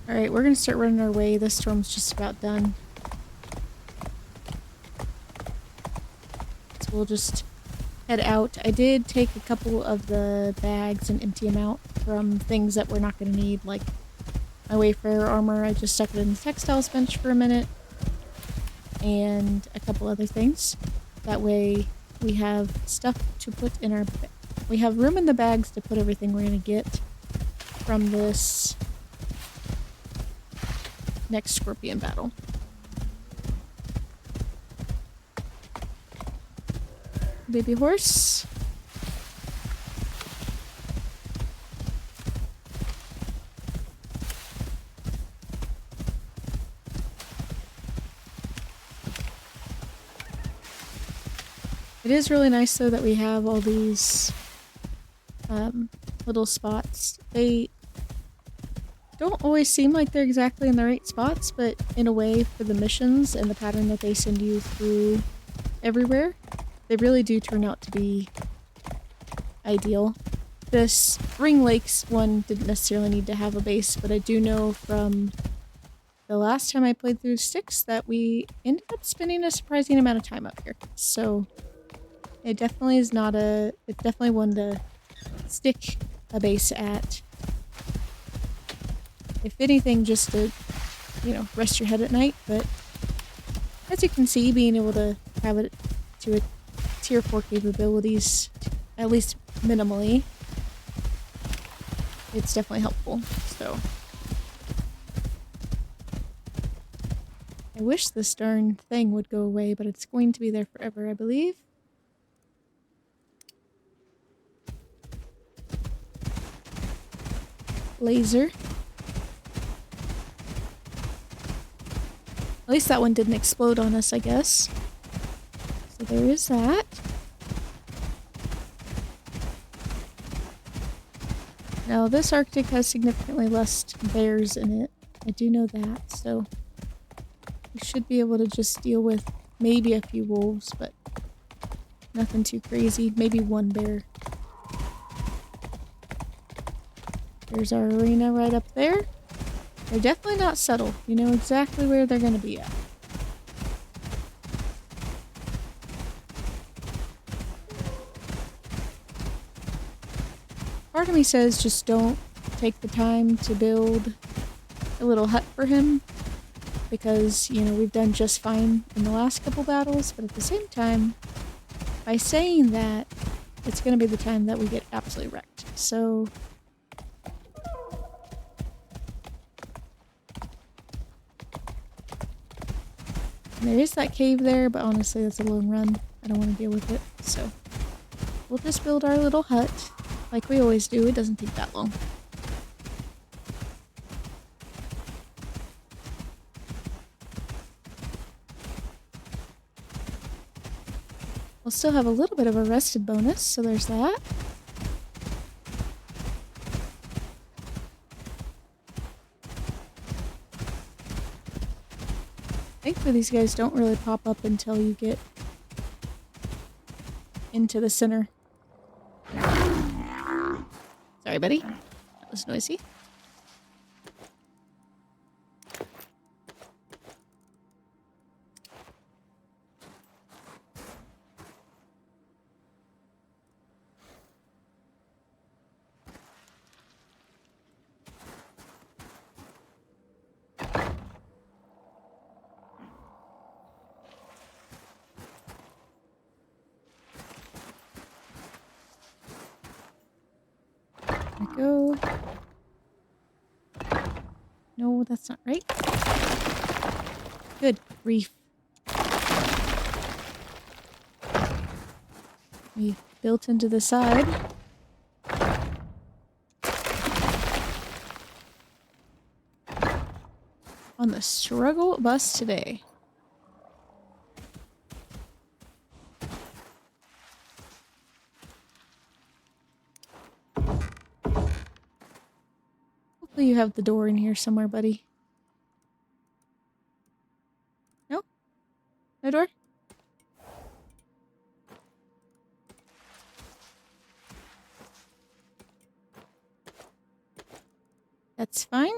Alright, we're gonna start running our way. This storm's just about done. So we'll just head out. I did take a couple of the bags and empty them out from things that we're not gonna need, like my Wayfarer armor. I just stuck it in the textiles bench for a minute. And a couple other things. That way we have stuff to put in our... We have room in the bags to put everything we're gonna get from this next scorpion battle. Baby horse. It is really nice though that we have all these little spots. They don't always seem like they're exactly in the right spots, but in a way for the missions and the pattern that they send you through everywhere, they really do turn out to be ideal. This Ring Lakes one didn't necessarily need to have a base, but I do know from the last time I played through Styx that we ended up spending a surprising amount of time up here. So it definitely is not a... It's definitely one to stick a base at. If anything, just to, you know, rest your head at night, but as you can see, being able to have it to a tier 4 capabilities, at least minimally, it's definitely helpful, so. I wish this darn thing would go away, but it's going to be there forever, I believe. Laser. At least that one didn't explode on us, I guess. So there is that. Now this Arctic has significantly less bears in it. I do know that, so we should be able to just deal with maybe a few wolves, but nothing too crazy. Maybe one bear. There's our arena right up there. They're definitely not subtle. You know exactly where they're going to be at. Part of me says just don't take the time to build a little hut for him. Because, you know, we've done just fine in the last couple battles. But at the same time, by saying that, it's going to be the time that we get absolutely wrecked. So... there is that cave there, but honestly that's a long run. I don't want to deal with it, so we'll just build our little hut like we always do. It doesn't take that long. We'll still have a little bit of a rested bonus, so there's that. Thankfully these guys don't really pop up until you get into the center. Sorry, buddy. That was noisy. No, that's not right. Good grief. We built into the side. On the struggle bus today. Hopefully you have the door in here somewhere, buddy. No? No door? That's fine.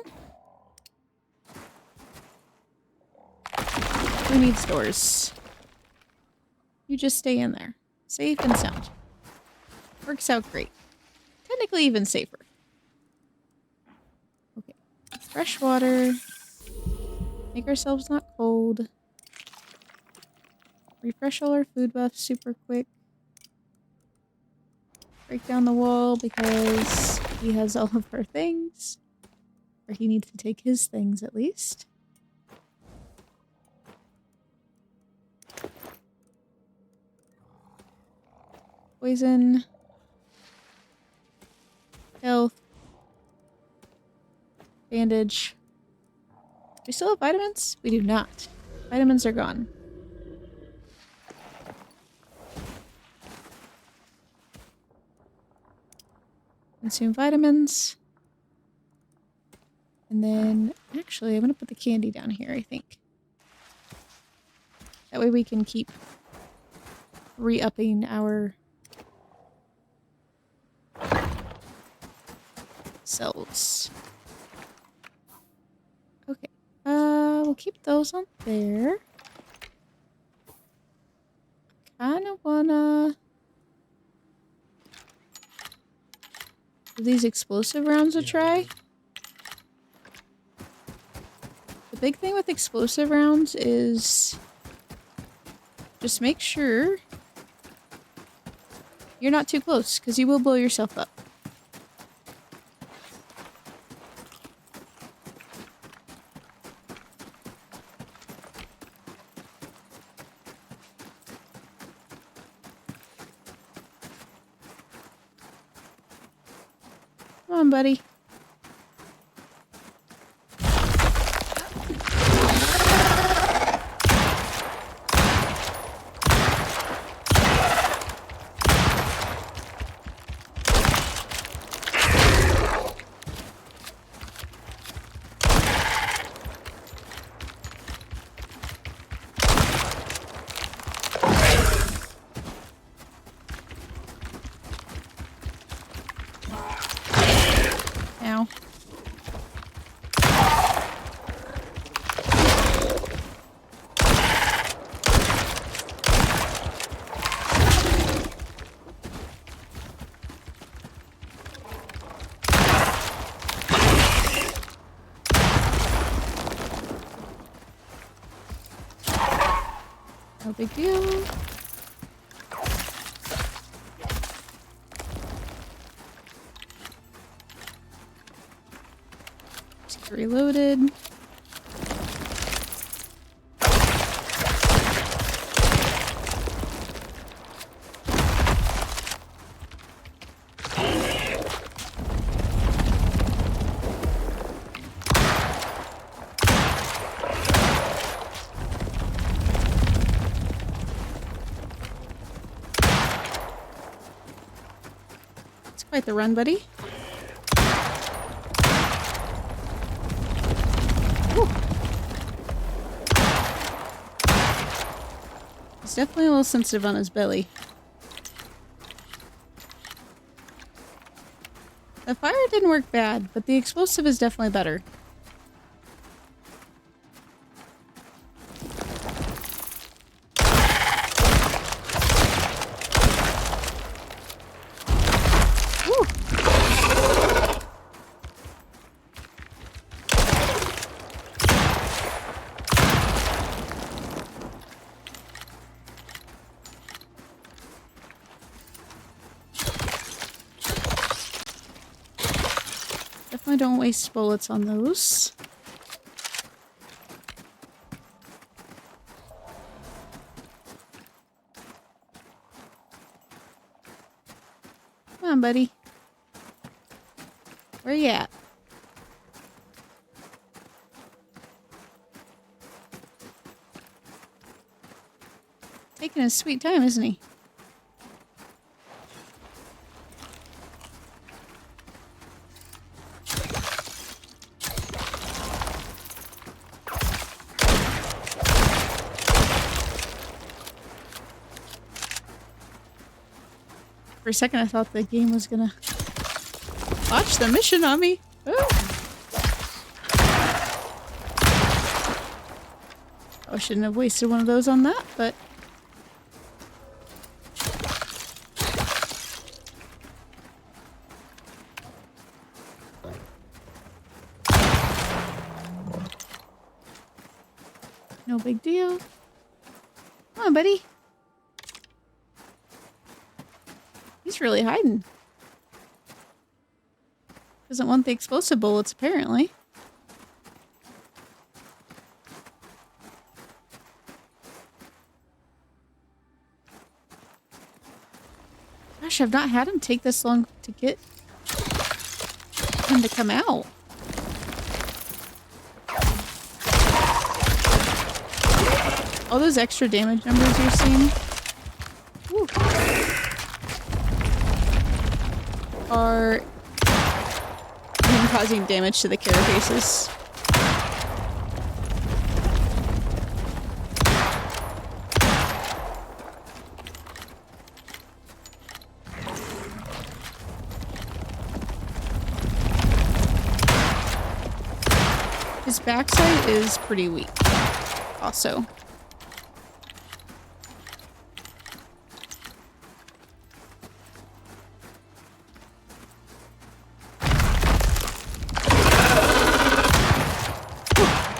Who needs doors? You just stay in there. Safe and sound. Works out great. Technically even safer. Okay. Fresh water. Make ourselves not cold. Refresh all our food buffs super quick. Break down the wall because he has all of our things. Or he needs to take his things at least. Poison. Health. Bandage. Do we still have vitamins? We do not. Vitamins are gone. Consume vitamins. And then, actually, I'm going to put the candy down here, I think. That way we can keep re-upping our cells. Okay. We'll keep those on there. Kinda wanna give these explosive rounds a try. The big thing with explosive rounds is just make sure you're not too close, because you will blow yourself up. Come on, buddy. Ow. No big deal. Just reloaded. It's quite the run, buddy. Ooh. He's definitely a little sensitive on his belly. The fire didn't work bad, but the explosive is definitely better. Woo. Definitely don't waste bullets on those. on, buddy. Where you at? Taking his sweet time, isn't he? For a second, I thought the game was gonna watch the mission on me. Oh, I shouldn't have wasted one of those on that, but no big deal. Come on, buddy. He's really hiding. Doesn't want the explosive bullets, apparently. Gosh, I've not had him take this long to get him to come out. All those extra damage numbers you're seeing whew, are him causing damage to the carapaces. His backside is pretty weak, also.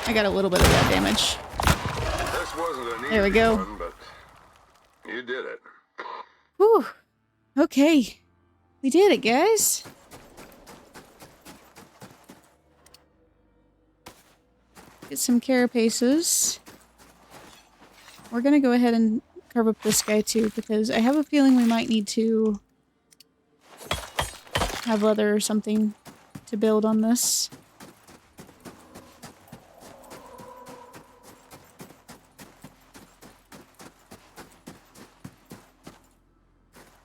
I got a little bit of that damage. This wasn't an There we easy go. one, but you did it. Whew. Okay. We did it, guys. Get some carapaces. We're gonna go ahead and carve up this guy too, because I have a feeling we might need to have leather or something to build on this.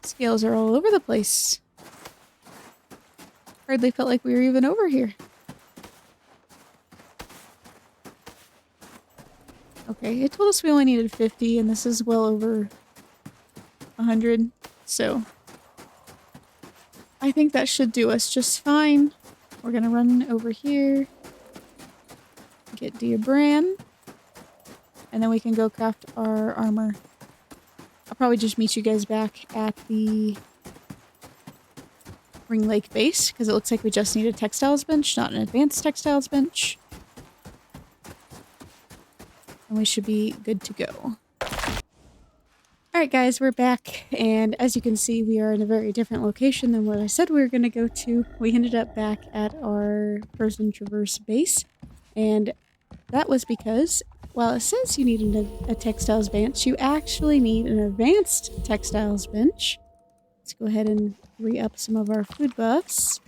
Scales are all over the place. Hardly felt like we were even over here. Okay, it told us we only needed 50, and this is well over 100, so I think that should do us just fine. We're gonna run over here, get Diabran, and then we can go craft our armor. I'll probably just meet you guys back at the Ring Lake base, because it looks like we just need a textiles bench, not an advanced textiles bench. And we should be good to go. Alright guys, we're back, and as you can see, we are in a very different location than what I said we were going to go to. We ended up back at our Frozen Traverse base, and that was because, while it says you need a textiles bench, you actually need an advanced textiles bench. Let's go ahead and re-up some of our food buffs.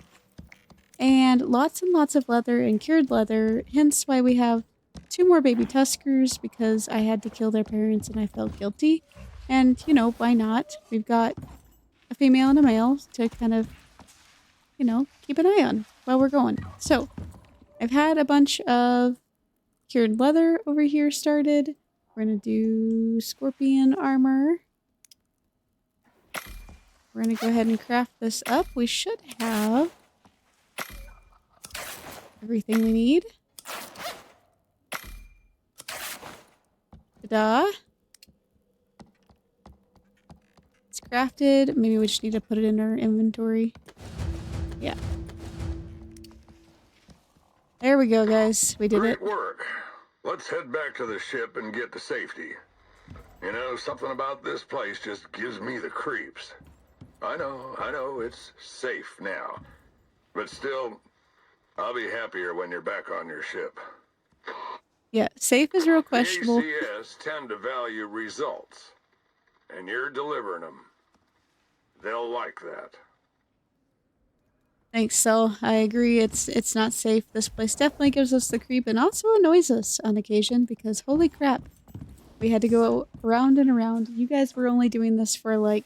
And lots of leather and cured leather, hence why we have 2 more baby Tuskers, because I had to kill their parents and I felt guilty. And, you know, why not? We've got a female and a male to kind of, you know, keep an eye on while we're going. So, I've had a bunch of cured leather over here started. We're going to do scorpion armor. We're going to go ahead and craft this up. We should have everything we need. Ta-da! It's crafted. Maybe we just need to put it in our inventory. Yeah. There we go, guys. We did it. Great work. Let's head back to the ship and get to safety. You know, something about this place just gives me the creeps. I know, it's safe now. But still, I'll be happier when you're back on your ship. Yeah, safe is real questionable. The ACS tend to value results, and you're delivering them. They'll like that. Thanks, Sel. I agree. It's not safe. This place definitely gives us the creep and also annoys us on occasion because holy crap, we had to go around and around. You guys were only doing this for like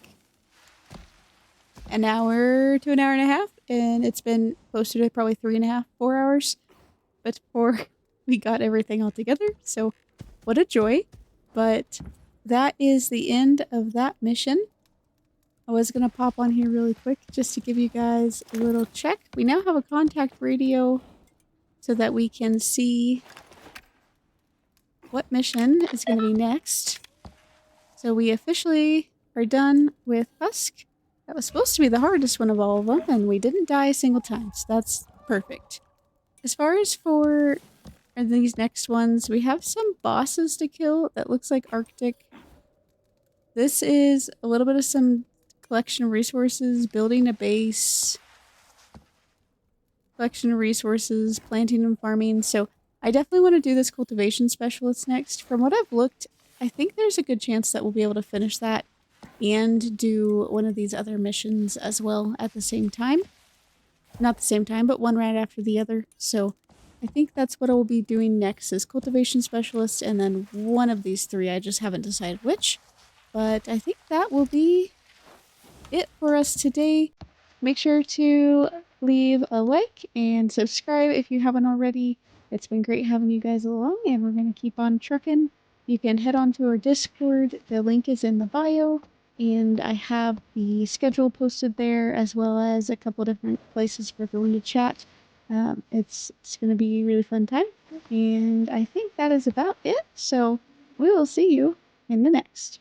an hour to an hour and a half, and it's been closer to probably 3.5, 4 hours before we got everything all together. So, what a joy! But that is the end of that mission. I was gonna pop on here really quick just to give you guys a little check. We now have a contact radio so that we can see what mission is going to be next. So we officially are done with Husk. That was supposed to be the hardest one of all of them, and we didn't die a single time, so that's perfect. As far as for these next ones, we have some bosses to kill that looks like Arctic. This is a little bit of some collection of resources, building a base, collection of resources, planting and farming. So I definitely want to do this cultivation specialist next. From what I've looked, I think there's a good chance that we'll be able to finish that and do one of these other missions as well at the same time. Not the same time, but one right after the other. So I think that's what I will be doing next is cultivation specialist and then one of these three. I just haven't decided which. But I think that will be it for us today. Make sure to leave a like and subscribe if you haven't already. It's been great having you guys along, and we're going to keep on trucking. You can head on to our Discord. The link is in the bio, and I have the schedule posted there as well as a couple different places for everyone to chat. It's going to be a really fun time, and I think that is about it. So we will see you in the next.